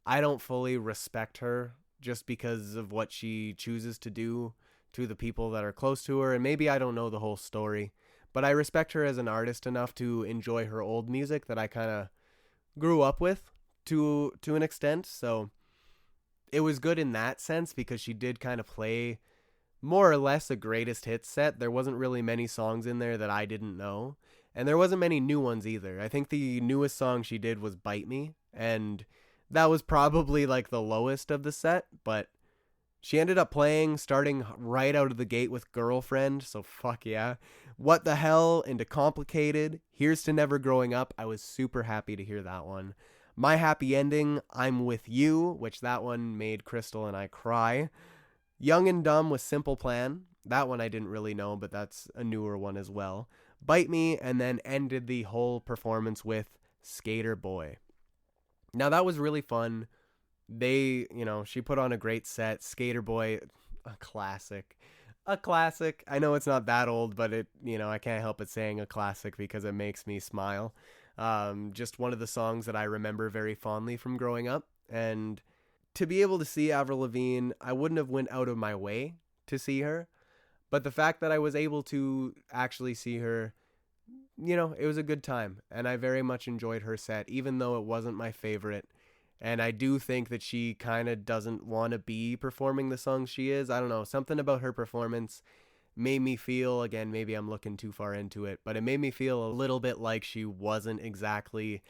I don't fully respect her just because of what she chooses to do to the people that are close to her. And maybe I don't know the whole story, but I respect her as an artist enough to enjoy her old music that I kind of grew up with to an extent. So it was good in that sense because she did kind of play more or less a greatest hits set. There wasn't really many songs in there that I didn't know, and there wasn't many new ones either. I think the newest song she did was Bite Me, and that was probably like the lowest of the set, but she ended up starting right out of the gate with Girlfriend, so fuck yeah. What the Hell into Complicated, Here's to Never Growing Up. I was super happy to hear that one. My Happy Ending, I'm With You, which that one made Crystal and I cry. Young and Dumb with Simple Plan. That one I didn't really know, but that's a newer one as well. Bite Me, and then ended the whole performance with Skater Boy. Now that was really fun. She put on a great set. Skater Boy, a classic. A classic. I know it's not that old, but I can't help but saying a classic because it makes me smile. Just one of the songs that I remember very fondly from growing up. And to be able to see Avril Lavigne, I wouldn't have went out of my way to see her. But the fact that I was able to actually see her, it was a good time. And I very much enjoyed her set, even though it wasn't my favorite. And I do think that she kind of doesn't want to be performing the songs she is. I don't know. Something about her performance made me feel, again, maybe I'm looking too far into it, but it made me feel a little bit like she wasn't exactly,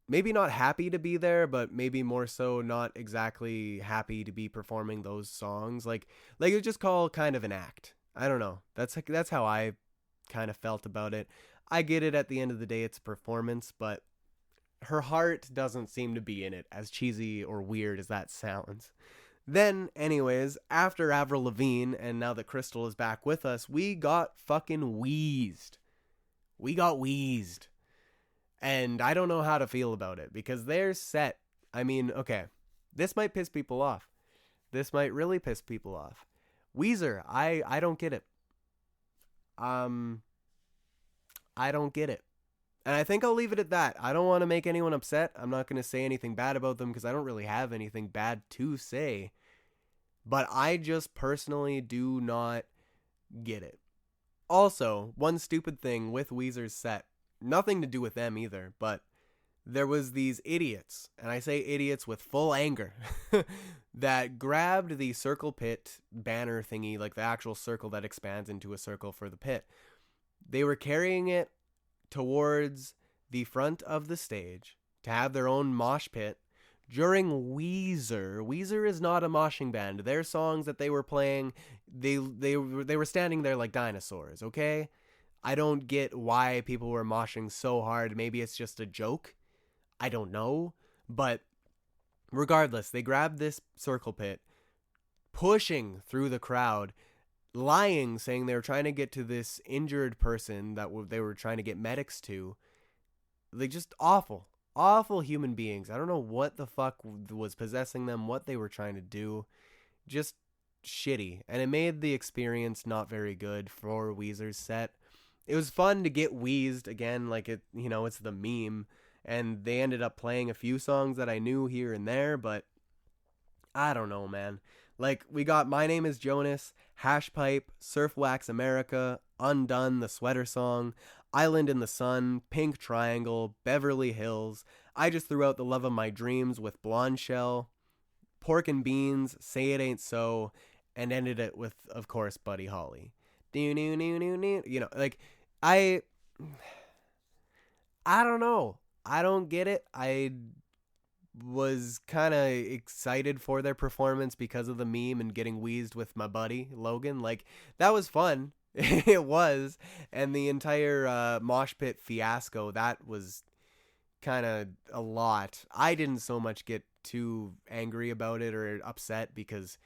maybe not happy to be there, but maybe more so not exactly happy to be performing those songs. Like it was just called kind of an act. I don't know. That's how I kind of felt about it. I get it, at the end of the day, it's a performance, but her heart doesn't seem to be in it, as cheesy or weird as that sounds. Then, anyways, after Avril Lavigne, and now that Crystal is back with us, we got fucking wheezed. We got wheezed. And I don't know how to feel about it, because they're set. I mean, okay, this might piss people off. This might really piss people off. Weezer, I don't get it. I don't get it. And I think I'll leave it at that. I don't want to make anyone upset. I'm not going to say anything bad about them because I don't really have anything bad to say. But I just personally do not get it. Also, one stupid thing with Weezer's set, nothing to do with them either, but there was these idiots, and I say idiots with full anger, that grabbed the circle pit banner thingy, like the actual circle that expands into a circle for the pit. They were carrying it towards the front of the stage to have their own mosh pit during Weezer. Weezer is not a moshing band. Their songs that they were playing, they were standing there like dinosaurs, okay? I don't get why people were moshing so hard. Maybe it's just a joke. I don't know. But regardless, they grabbed this circle pit, pushing through the crowd, lying, saying they were trying to get to this injured person that they were trying to get medics to. They just awful human beings. I don't know what the fuck was possessing them, what they were trying to do. Just shitty. And it made the experience not very good for Weezer's set. It was fun to get wheezed again, like it's the meme. And they ended up playing a few songs that I knew here and there, but I don't know, man. Like, we got My Name is Jonas, Hash Pipe, Surf Wax America, Undone, the Sweater Song, Island in the Sun, Pink Triangle, Beverly Hills. I just threw out The Love of My Dreams with Blonde Shell, Pork and Beans, Say It Ain't So, and ended it with, of course, Buddy Holly. Like, I don't know. I don't get it. I was kind of excited for their performance because of the meme and getting wheezed with my buddy Logan. Like, that was fun. It was. And the entire mosh pit fiasco, that was kind of a lot. I didn't so much get too angry about it or upset because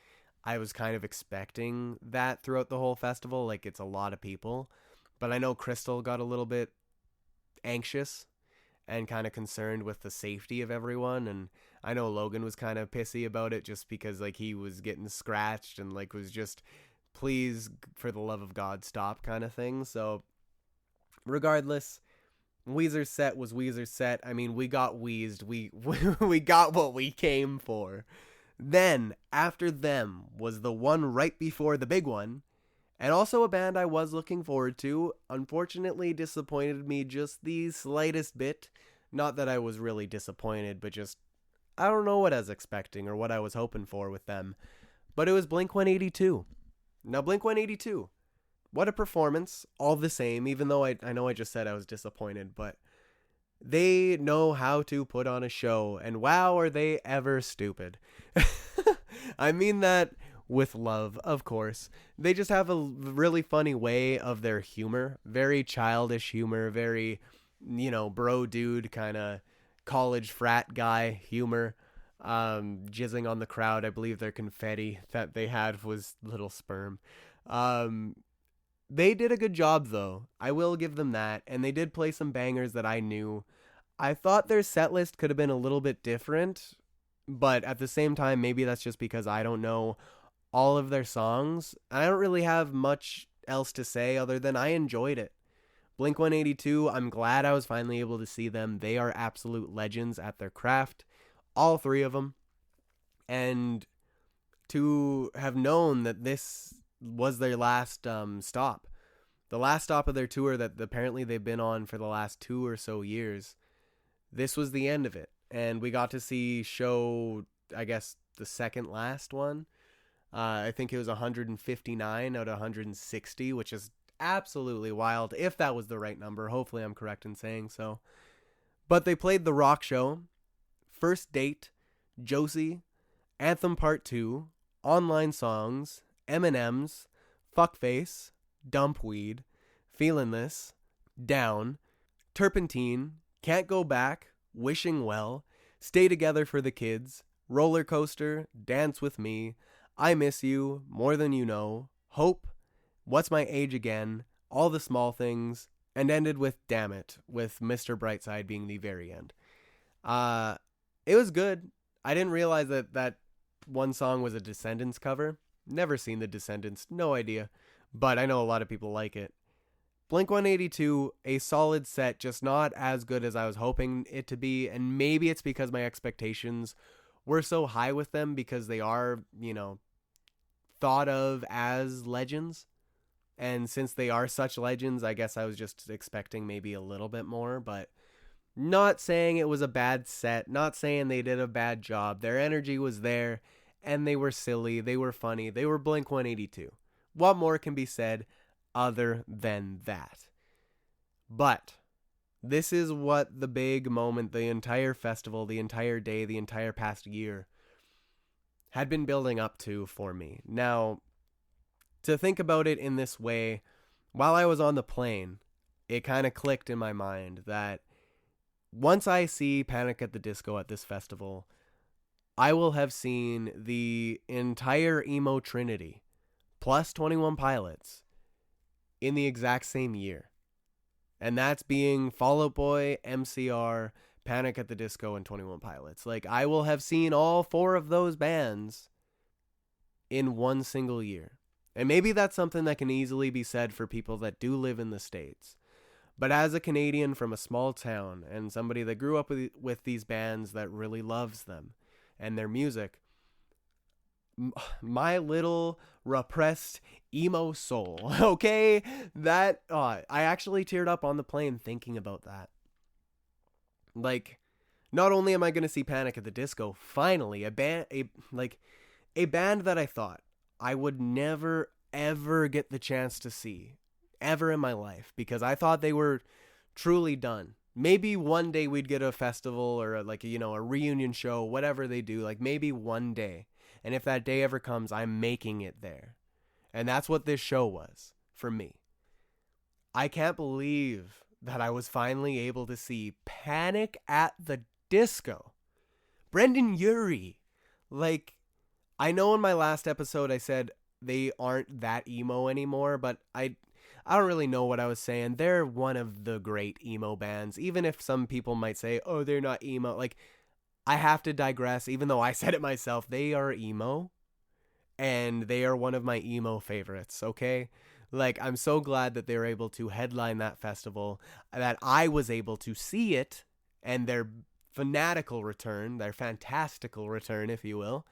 I was kind of expecting that throughout the whole festival. Like, it's a lot of people. But I know Crystal got a little bit anxious and kind of concerned with the safety of everyone. And I know Logan was kind of pissy about it just because, like, he was getting scratched and, like, was just, please, for the love of God, stop kind of thing. So, regardless, Weezer's set was Weezer's set. I mean, we got wheezed. We got what we came for. Then, after them, was the one right before the big one, and also a band I was looking forward to. Unfortunately, disappointed me just the slightest bit. Not that I was really disappointed, but just, I don't know what I was expecting or what I was hoping for with them. But it was Blink-182. Now, Blink-182, what a performance, all the same, even though I know I just said I was disappointed, but they know how to put on a show, and wow, are they ever stupid. I mean that with love, of course. They just have a really funny way of their humor, very childish humor, very, bro dude kind of college frat guy humor. Jizzing on the crowd. I believe their confetti that they had was little sperm. They did a good job, though. I will give them that. And they did play some bangers that I knew. I thought their set list could have been a little bit different, but at the same time, maybe that's just because I don't know all of their songs. I don't really have much else to say other than I enjoyed it. Blink-182, I'm glad I was finally able to see them. They are absolute legends at their craft. All three of them. And to have known that this was their last stop. The last stop of their tour that apparently they've been on for the last 2 or so years. This was the end of it. And we got to see show, I guess, the second last one. I think it was 159 out of 160, which is absolutely wild, if that was the right number. Hopefully I'm correct in saying so. But they played The Rock Show, First Date, Josie, Anthem Part 2, Online Songs, M&M's, Fuckface, Dumpweed, Feelin' This, Down, Turpentine, Can't Go Back, Wishing Well, Stay Together for the Kids, Roller Coaster, Dance With Me, I Miss You, More Than You Know, Hope, What's My Age Again, All the Small Things, and ended with Damn It, with Mr. Brightside being the very end. It was good. I didn't realize that one song was a Descendants cover. Never seen the Descendants, no idea. But I know a lot of people like it. Blink-182, a solid set, just not as good as I was hoping it to be. And maybe it's because my expectations were so high with them because they are, thought of as legends. And since they are such legends, I guess I was just expecting maybe a little bit more. But not saying it was a bad set, not saying they did a bad job. Their energy was there, and they were silly, they were funny, they were Blink-182. What more can be said other than that? But this is what the big moment, the entire festival, the entire day, the entire past year had been building up to for me. Now, to think about it in this way, while I was on the plane, it kind of clicked in my mind that once I see Panic at the Disco at this festival, I will have seen the entire emo trinity, plus 21 Pilots, in the exact same year. And that's being Fall Out Boy, MCR, Panic at the Disco, and 21 Pilots. Like, I will have seen all 4 of those bands in one single year. And maybe that's something that can easily be said for people that do live in the States. But as a Canadian from a small town and somebody that grew up with these bands that really loves them and their music, my little repressed emo soul, okay? That, I actually teared up on the plane thinking about that. Like, not only am I going to see Panic at the Disco, finally, a band that I thought I would never, ever get the chance to see, ever in my life, because I thought they were truly done. Maybe one day we'd get a festival or a reunion show, whatever they do, like maybe one day. And if that day ever comes, I'm making it there. And that's what this show was for me. I can't believe that I was finally able to see Panic at the Disco. Brendan Urie. Like, I know in my last episode I said they aren't that emo anymore, but I don't really know what I was saying. They're one of the great emo bands, even if some people might say, oh, they're not emo. Like, I have to digress, even though I said it myself. They are emo, and they are one of my emo favorites, okay? Like, I'm so glad that they were able to headline that festival, that I was able to see it, and their fanatical return, their fantastical return, if you will.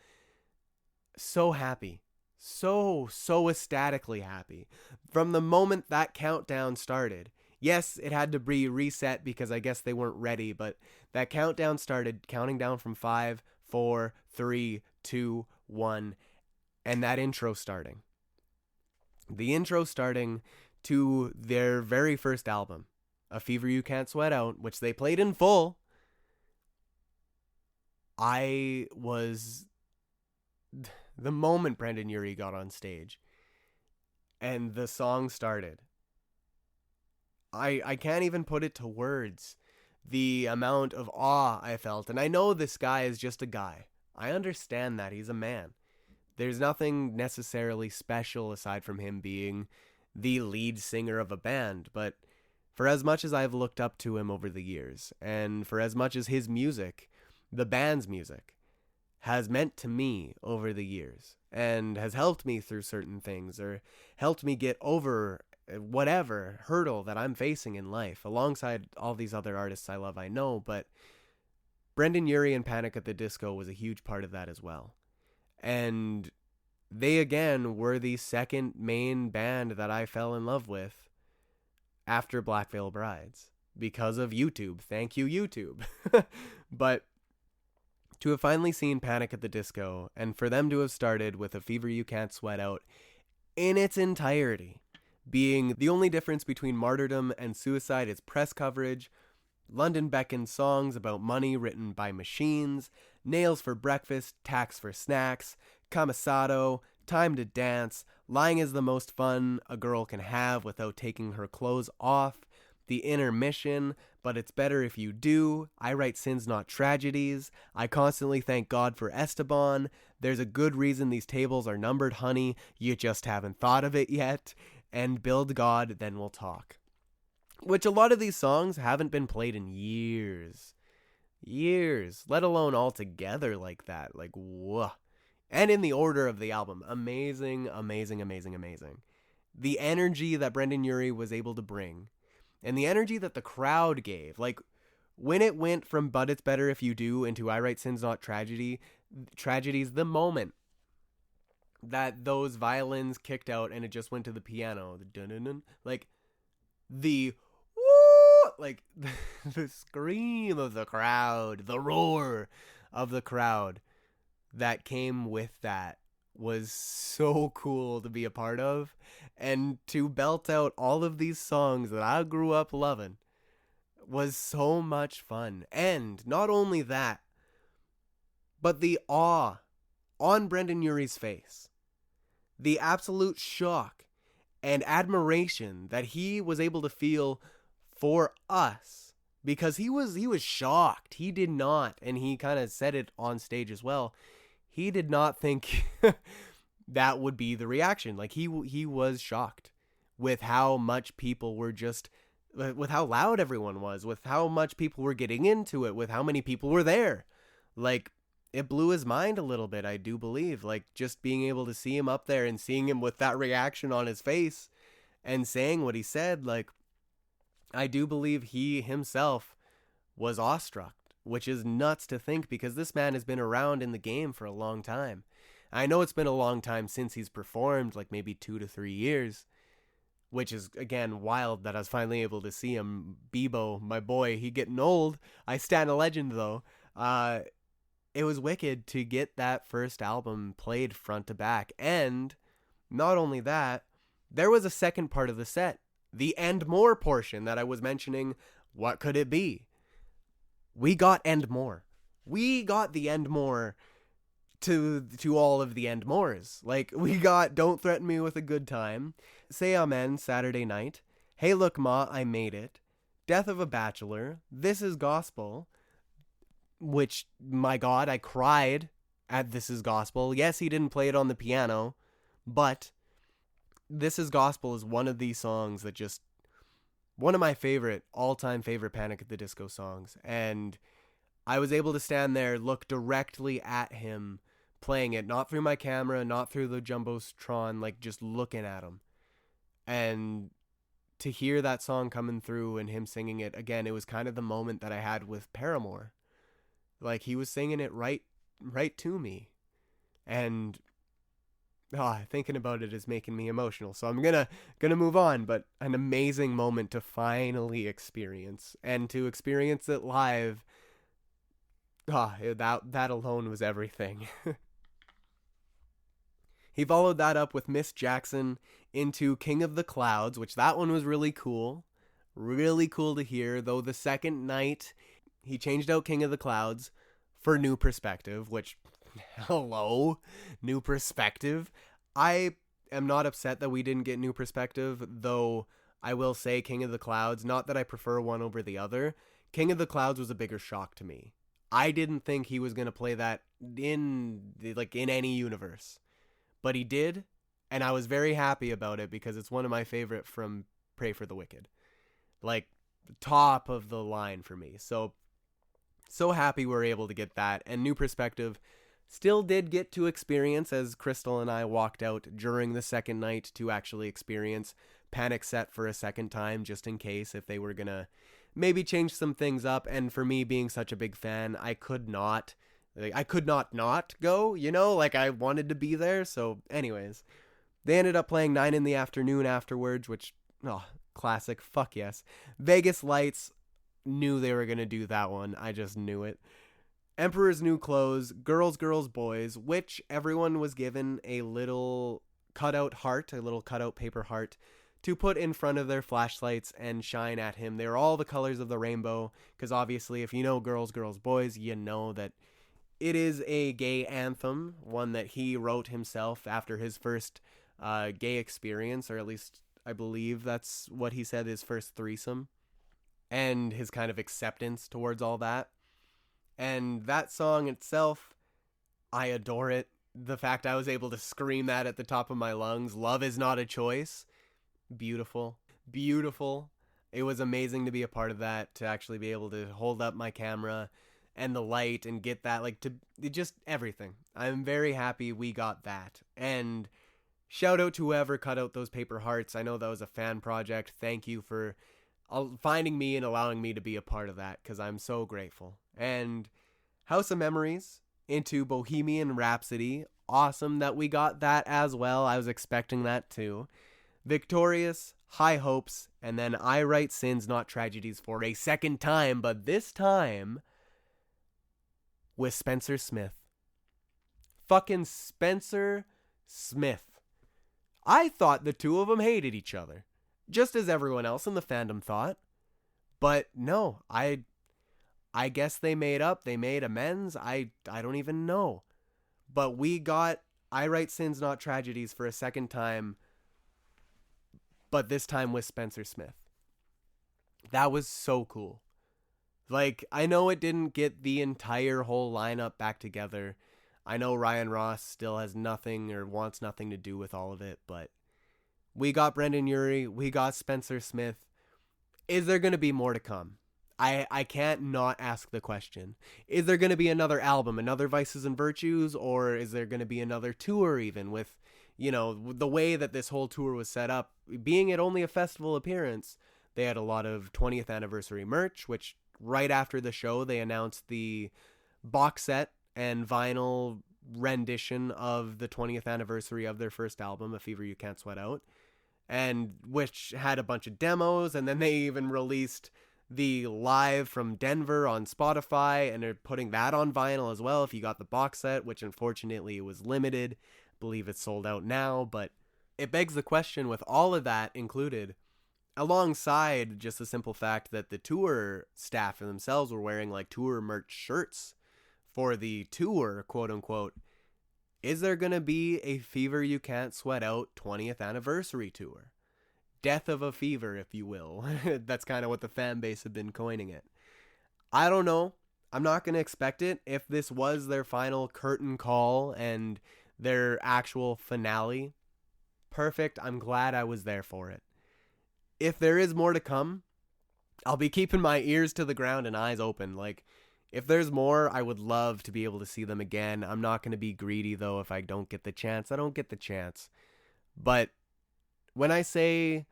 So happy. So ecstatically happy. From the moment that countdown started. Yes, it had to be reset because I guess they weren't ready, but that countdown started, counting down from 5, 4, 3, 2, 1, and that intro starting. The intro starting to their very first album, A Fever You Can't Sweat Out, which they played in full. I was... The moment Brendan Urie got on stage and the song started, I can't even put it to words, the amount of awe I felt. And I know this guy is just a guy. I understand that. He's a man. There's nothing necessarily special aside from him being the lead singer of a band. But for as much as I've looked up to him over the years, and for as much as his music, the band's music, has meant to me over the years and has helped me through certain things or helped me get over whatever hurdle that I'm facing in life alongside all these other artists I love, I know, but Brendan Urie and Panic at the Disco was a huge part of that as well. And they again were the second main band that I fell in love with after Black Veil Brides because of YouTube. Thank you, YouTube. But to have finally seen Panic at the Disco, and for them to have started with A Fever You Can't Sweat Out in its entirety, being the only difference between Martyrdom and Suicide is press coverage, London Beckons songs about money written by machines, Nails for Breakfast, Tax for Snacks, Camisado, Time to Dance, Lying is the Most Fun a Girl Can Have Without Taking Her Clothes Off, The Intermission, But It's Better If You Do, I Write Sins Not Tragedies, I Constantly Thank God for Esteban, There's a Good Reason These Tables Are Numbered, Honey, You Just Haven't Thought of It Yet, and Build God, Then We'll Talk. Which a lot of these songs haven't been played in years. Years, let alone all together like that. Like, whoa. And in the order of the album. Amazing, amazing, amazing, amazing. The energy that Brendan Urie was able to bring, and the energy that the crowd gave. Like, when it went from But It's Better If You Do into I Write Sins Not Tragedies, the moment that those violins kicked out and it just went to the piano, the dun-dun-dun, like, the woo, like, the scream of the crowd, the roar of the crowd that came with that was so cool to be a part of, and to belt out all of these songs that I grew up loving was so much fun. And not only that, but the awe on Brendan Urie's face, the absolute shock and admiration that he was able to feel for us, because he was shocked. He did not, and he kind of said it on stage as well, he did not think that would be the reaction. Like, he was shocked with how much people were just, with how loud everyone was, with how much people were getting into it, with how many people were there. Like, it blew his mind a little bit, I do believe. Like, just being able to see him up there and seeing him with that reaction on his face and saying what he said, like, I do believe he himself was awestruck, which is nuts to think because this man has been around in the game for a long time. I know it's been a long time since he's performed, like maybe 2 to 3 years, which is, again, wild that I was finally able to see him. Bebo, my boy, he getting old. I stand a legend, though. It was wicked to get that first album played front to back. And not only that, there was a second part of the set, the and more portion that I was mentioning What could it be? We got and more. We got the and more to all of the and mores. Like, we got Don't Threaten Me with a Good Time, Say Amen Saturday Night, Hey Look Ma, I Made It, Death of a Bachelor, This Is Gospel, which, my God, I cried at This Is Gospel. Yes, he didn't play it on the piano, but This Is Gospel is one of these songs that just, one of my favorite, all-time favorite Panic at the Disco songs. And I was able to stand there, look directly at him playing it, not through my camera, not through the Jumbotron, like just looking at him. And to hear that song coming through and him singing it, again, it was kind of the moment that I had with Paramore. Like, he was singing it right to me. And thinking about it is making me emotional. So I'm gonna move on, but an amazing moment to finally experience, and to experience it live. That alone was everything. He followed that up with Miss Jackson into King of the Clouds, which that one was really cool. Really cool to hear, though the second night he changed out King of the Clouds for New Perspective, which, hello, New Perspective. I am not upset that we didn't get New Perspective, though I will say King of the Clouds, not that I prefer one over the other. King of the Clouds was a bigger shock to me. I didn't think he was going to play that in any universe. But he did, and I was very happy about it because it's one of my favorite from Pray for the Wicked. Like, top of the line for me. So happy we're able to get that. And New Perspective still did get to experience, as Crystal and I walked out during the second night to actually experience Panic Set for a second time, just in case if they were going to maybe change some things up. And for me being such a big fan, I could not go, like I wanted to be there. So anyways, they ended up playing 9 in the afternoon afterwards, which, classic, fuck yes. Vegas Lights, knew they were going to do that one. I just knew it. Emperor's New Clothes, Girls, Girls, Boys, which everyone was given a little cutout heart, a little cutout paper heart, to put in front of their flashlights and shine at him. They were all the colors of the rainbow, because obviously if you know Girls, Girls, Boys, you know that it is a gay anthem, one that he wrote himself after his first gay experience, or at least I believe that's what he said, his first threesome, and his kind of acceptance towards all that. And that song itself, I adore it. The fact I was able to scream that at the top of my lungs, Love Is Not a Choice, beautiful, beautiful. It was amazing to be a part of that, to actually be able to hold up my camera and the light and get that, just everything. I'm very happy we got that. And shout out to whoever cut out those paper hearts. I know that was a fan project. Thank you for finding me and allowing me to be a part of that, because I'm so grateful. And House of Memories into Bohemian Rhapsody. Awesome that we got that as well. I was expecting that too. Victorious, High Hopes, and then I Write Sins, Not Tragedies for a second time, but this time with Spencer Smith. Fucking Spencer Smith. I thought the two of them hated each other, just as everyone else in the fandom thought. But no, I guess they made up, they made amends, I don't even know. But we got I Write Sins, Not Tragedies for a second time, but this time with Spencer Smith. That was so cool. I know it didn't get the entire whole lineup back together. I know Ryan Ross still has nothing or wants nothing to do with all of it, but we got Brendan Urie, we got Spencer Smith. Is there going to be more to come? I can't not ask the question. Is there going to be another album, another Vices and Virtues, or is there going to be another tour even with, the way that this whole tour was set up, being it only a festival appearance, they had a lot of 20th anniversary merch, which right after the show, they announced the box set and vinyl rendition of the 20th anniversary of their first album, A Fever You Can't Sweat Out, and which had a bunch of demos, and then they even released the live from Denver on Spotify, and they're putting that on vinyl as well if you got the box set, which unfortunately it was limited. I believe it's sold out now, but it begs the question, with all of that included, alongside just the simple fact that the tour staff themselves were wearing like tour merch shirts for the tour, quote unquote. Is there going to be a Fever You Can't Sweat Out 20th anniversary tour? Death of a Fever, if you will. That's kind of what the fan base have been coining it. I don't know. I'm not going to expect it. If this was their final curtain call and their actual finale, perfect. I'm glad I was there for it. If there is more to come, I'll be keeping my ears to the ground and eyes open. Like, if there's more, I would love to be able to see them again. I'm not going to be greedy, though. If I don't get the chance, I don't get the chance. But when I say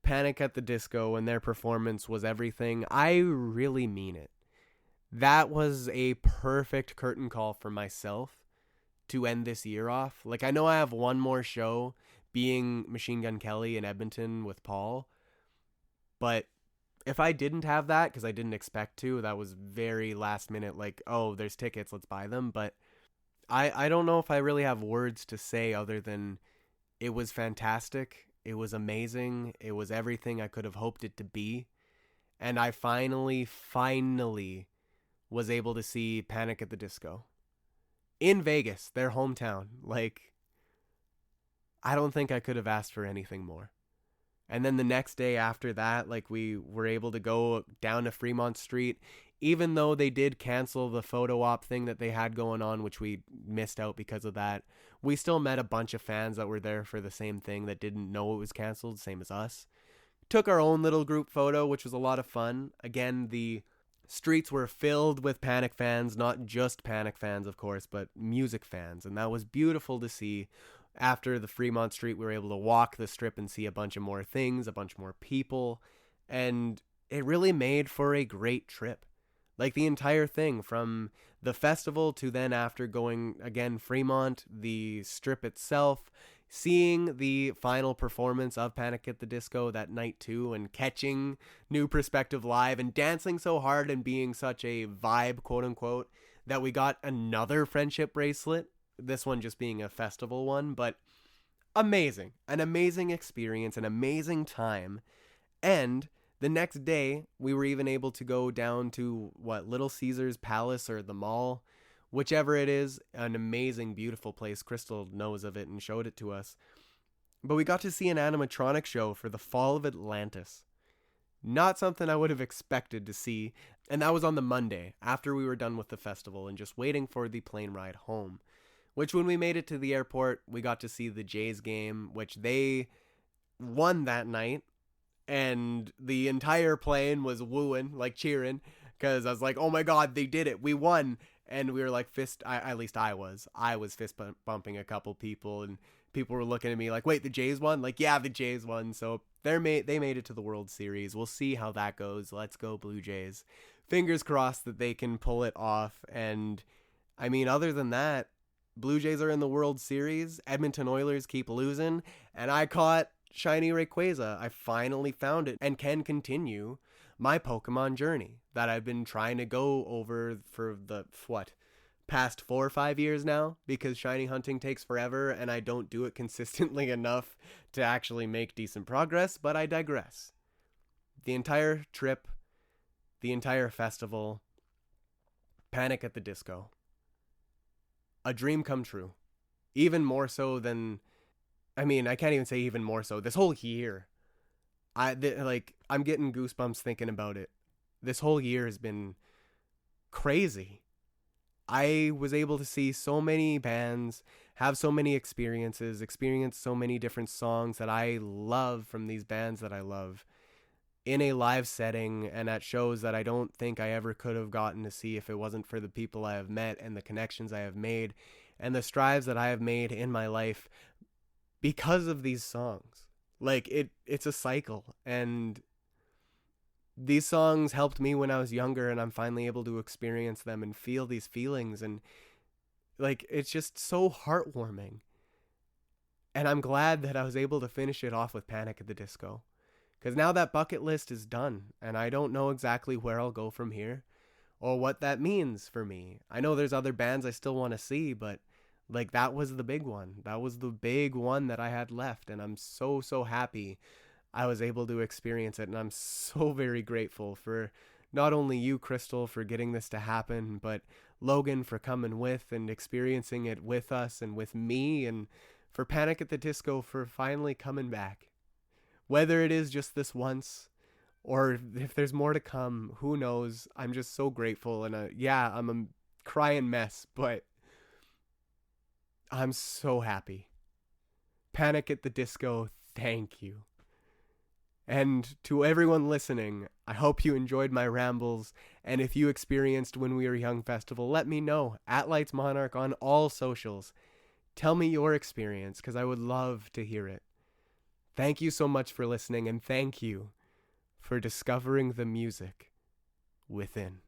Panic at the Disco and their performance was everything, I really mean it. That was a perfect curtain call for myself to end this year off. Like, I know I have one more show, being Machine Gun Kelly in Edmonton with Paul, but if I didn't have that, because I didn't expect to, that was very last minute, like, oh, there's tickets, let's buy them. But I don't know if I really have words to say other than it was fantastic. It was amazing. It was everything I could have hoped it to be. And I finally was able to see Panic at the Disco in Vegas, their hometown. Like, I don't think I could have asked for anything more. And then the next day after that, like, we were able to go down to Fremont Street, even though they did cancel the photo op thing that they had going on, which we missed out because of that. We still met a bunch of fans that were there for the same thing that didn't know it was canceled, same as us. Took our own little group photo, which was a lot of fun. Again, the streets were filled with Panic fans, not just Panic fans, of course, but music fans. And that was beautiful to see. After the Fremont Street, we were able to walk the strip and see a bunch of more things, a bunch more people, and it really made for a great trip. Like, the entire thing, from the festival to then after going, again, Fremont, the strip itself, seeing the final performance of Panic at the Disco that night too, and catching New Perspective live and dancing so hard and being such a vibe, quote unquote, that we got another friendship bracelet. This one just being a festival one, but amazing. An amazing experience, an amazing time. And the next day, we were even able to go down to, Little Caesars Palace or the mall, whichever it is. An amazing, beautiful place. Crystal knows of it and showed it to us. But we got to see an animatronic show for the Fall of Atlantis. Not something I would have expected to see. And that was on the Monday, after we were done with the festival and just waiting for the plane ride home. Which, when we made it to the airport, we got to see the Jays game, which they won that night. And the entire plane was wooing, like cheering, because I was like, oh my God, they did it. We won. And we were like at least I was fist bumping a couple people, and people were looking at me like, wait, the Jays won? Like, yeah, the Jays won. So they made it to the World Series. We'll see how that goes. Let's go Blue Jays. Fingers crossed that they can pull it off. And I mean, other than that, Blue Jays are in the World Series. Edmonton Oilers keep losing. And I caught Shiny Rayquaza. I finally found it and can continue my Pokemon journey that I've been trying to go over for the, past 4 or 5 years now, because shiny hunting takes forever and I don't do it consistently enough to actually make decent progress, but I digress. The entire trip, the entire festival, Panic at the Disco. A dream come true. Even more so than, I can't even say even more so. This whole year, I'm getting goosebumps thinking about it. This whole year has been crazy. I was able to see so many bands, have so many experience so many different songs that I love from these bands that I love in a live setting and at shows that I don't think I ever could have gotten to see if it wasn't for the people I have met and the connections I have made and the strides that I have made in my life because of these songs. Like, it's a cycle, and these songs helped me when I was younger, and I'm finally able to experience them and feel these feelings, and like, it's just so heartwarming. And I'm glad that I was able to finish it off with Panic at the Disco. Because now that bucket list is done, and I don't know exactly where I'll go from here, or what that means for me. I know there's other bands I still want to see, but like, that was the big one. That was the big one that I had left, and I'm so, so happy. I was able to experience it, and I'm so very grateful for not only you, Crystal, for getting this to happen, but Logan for coming with and experiencing it with us and with me, and for Panic at the Disco for finally coming back. Whether it is just this once, or if there's more to come, who knows? I'm just so grateful, and yeah, I'm a crying mess, but I'm so happy. Panic at the Disco, thank you. And to everyone listening, I hope you enjoyed my rambles, and if you experienced When We Were Young Festival, let me know, at Lights Monarch on all socials. Tell me your experience, because I would love to hear it. Thank you so much for listening, and thank you for discovering the music within.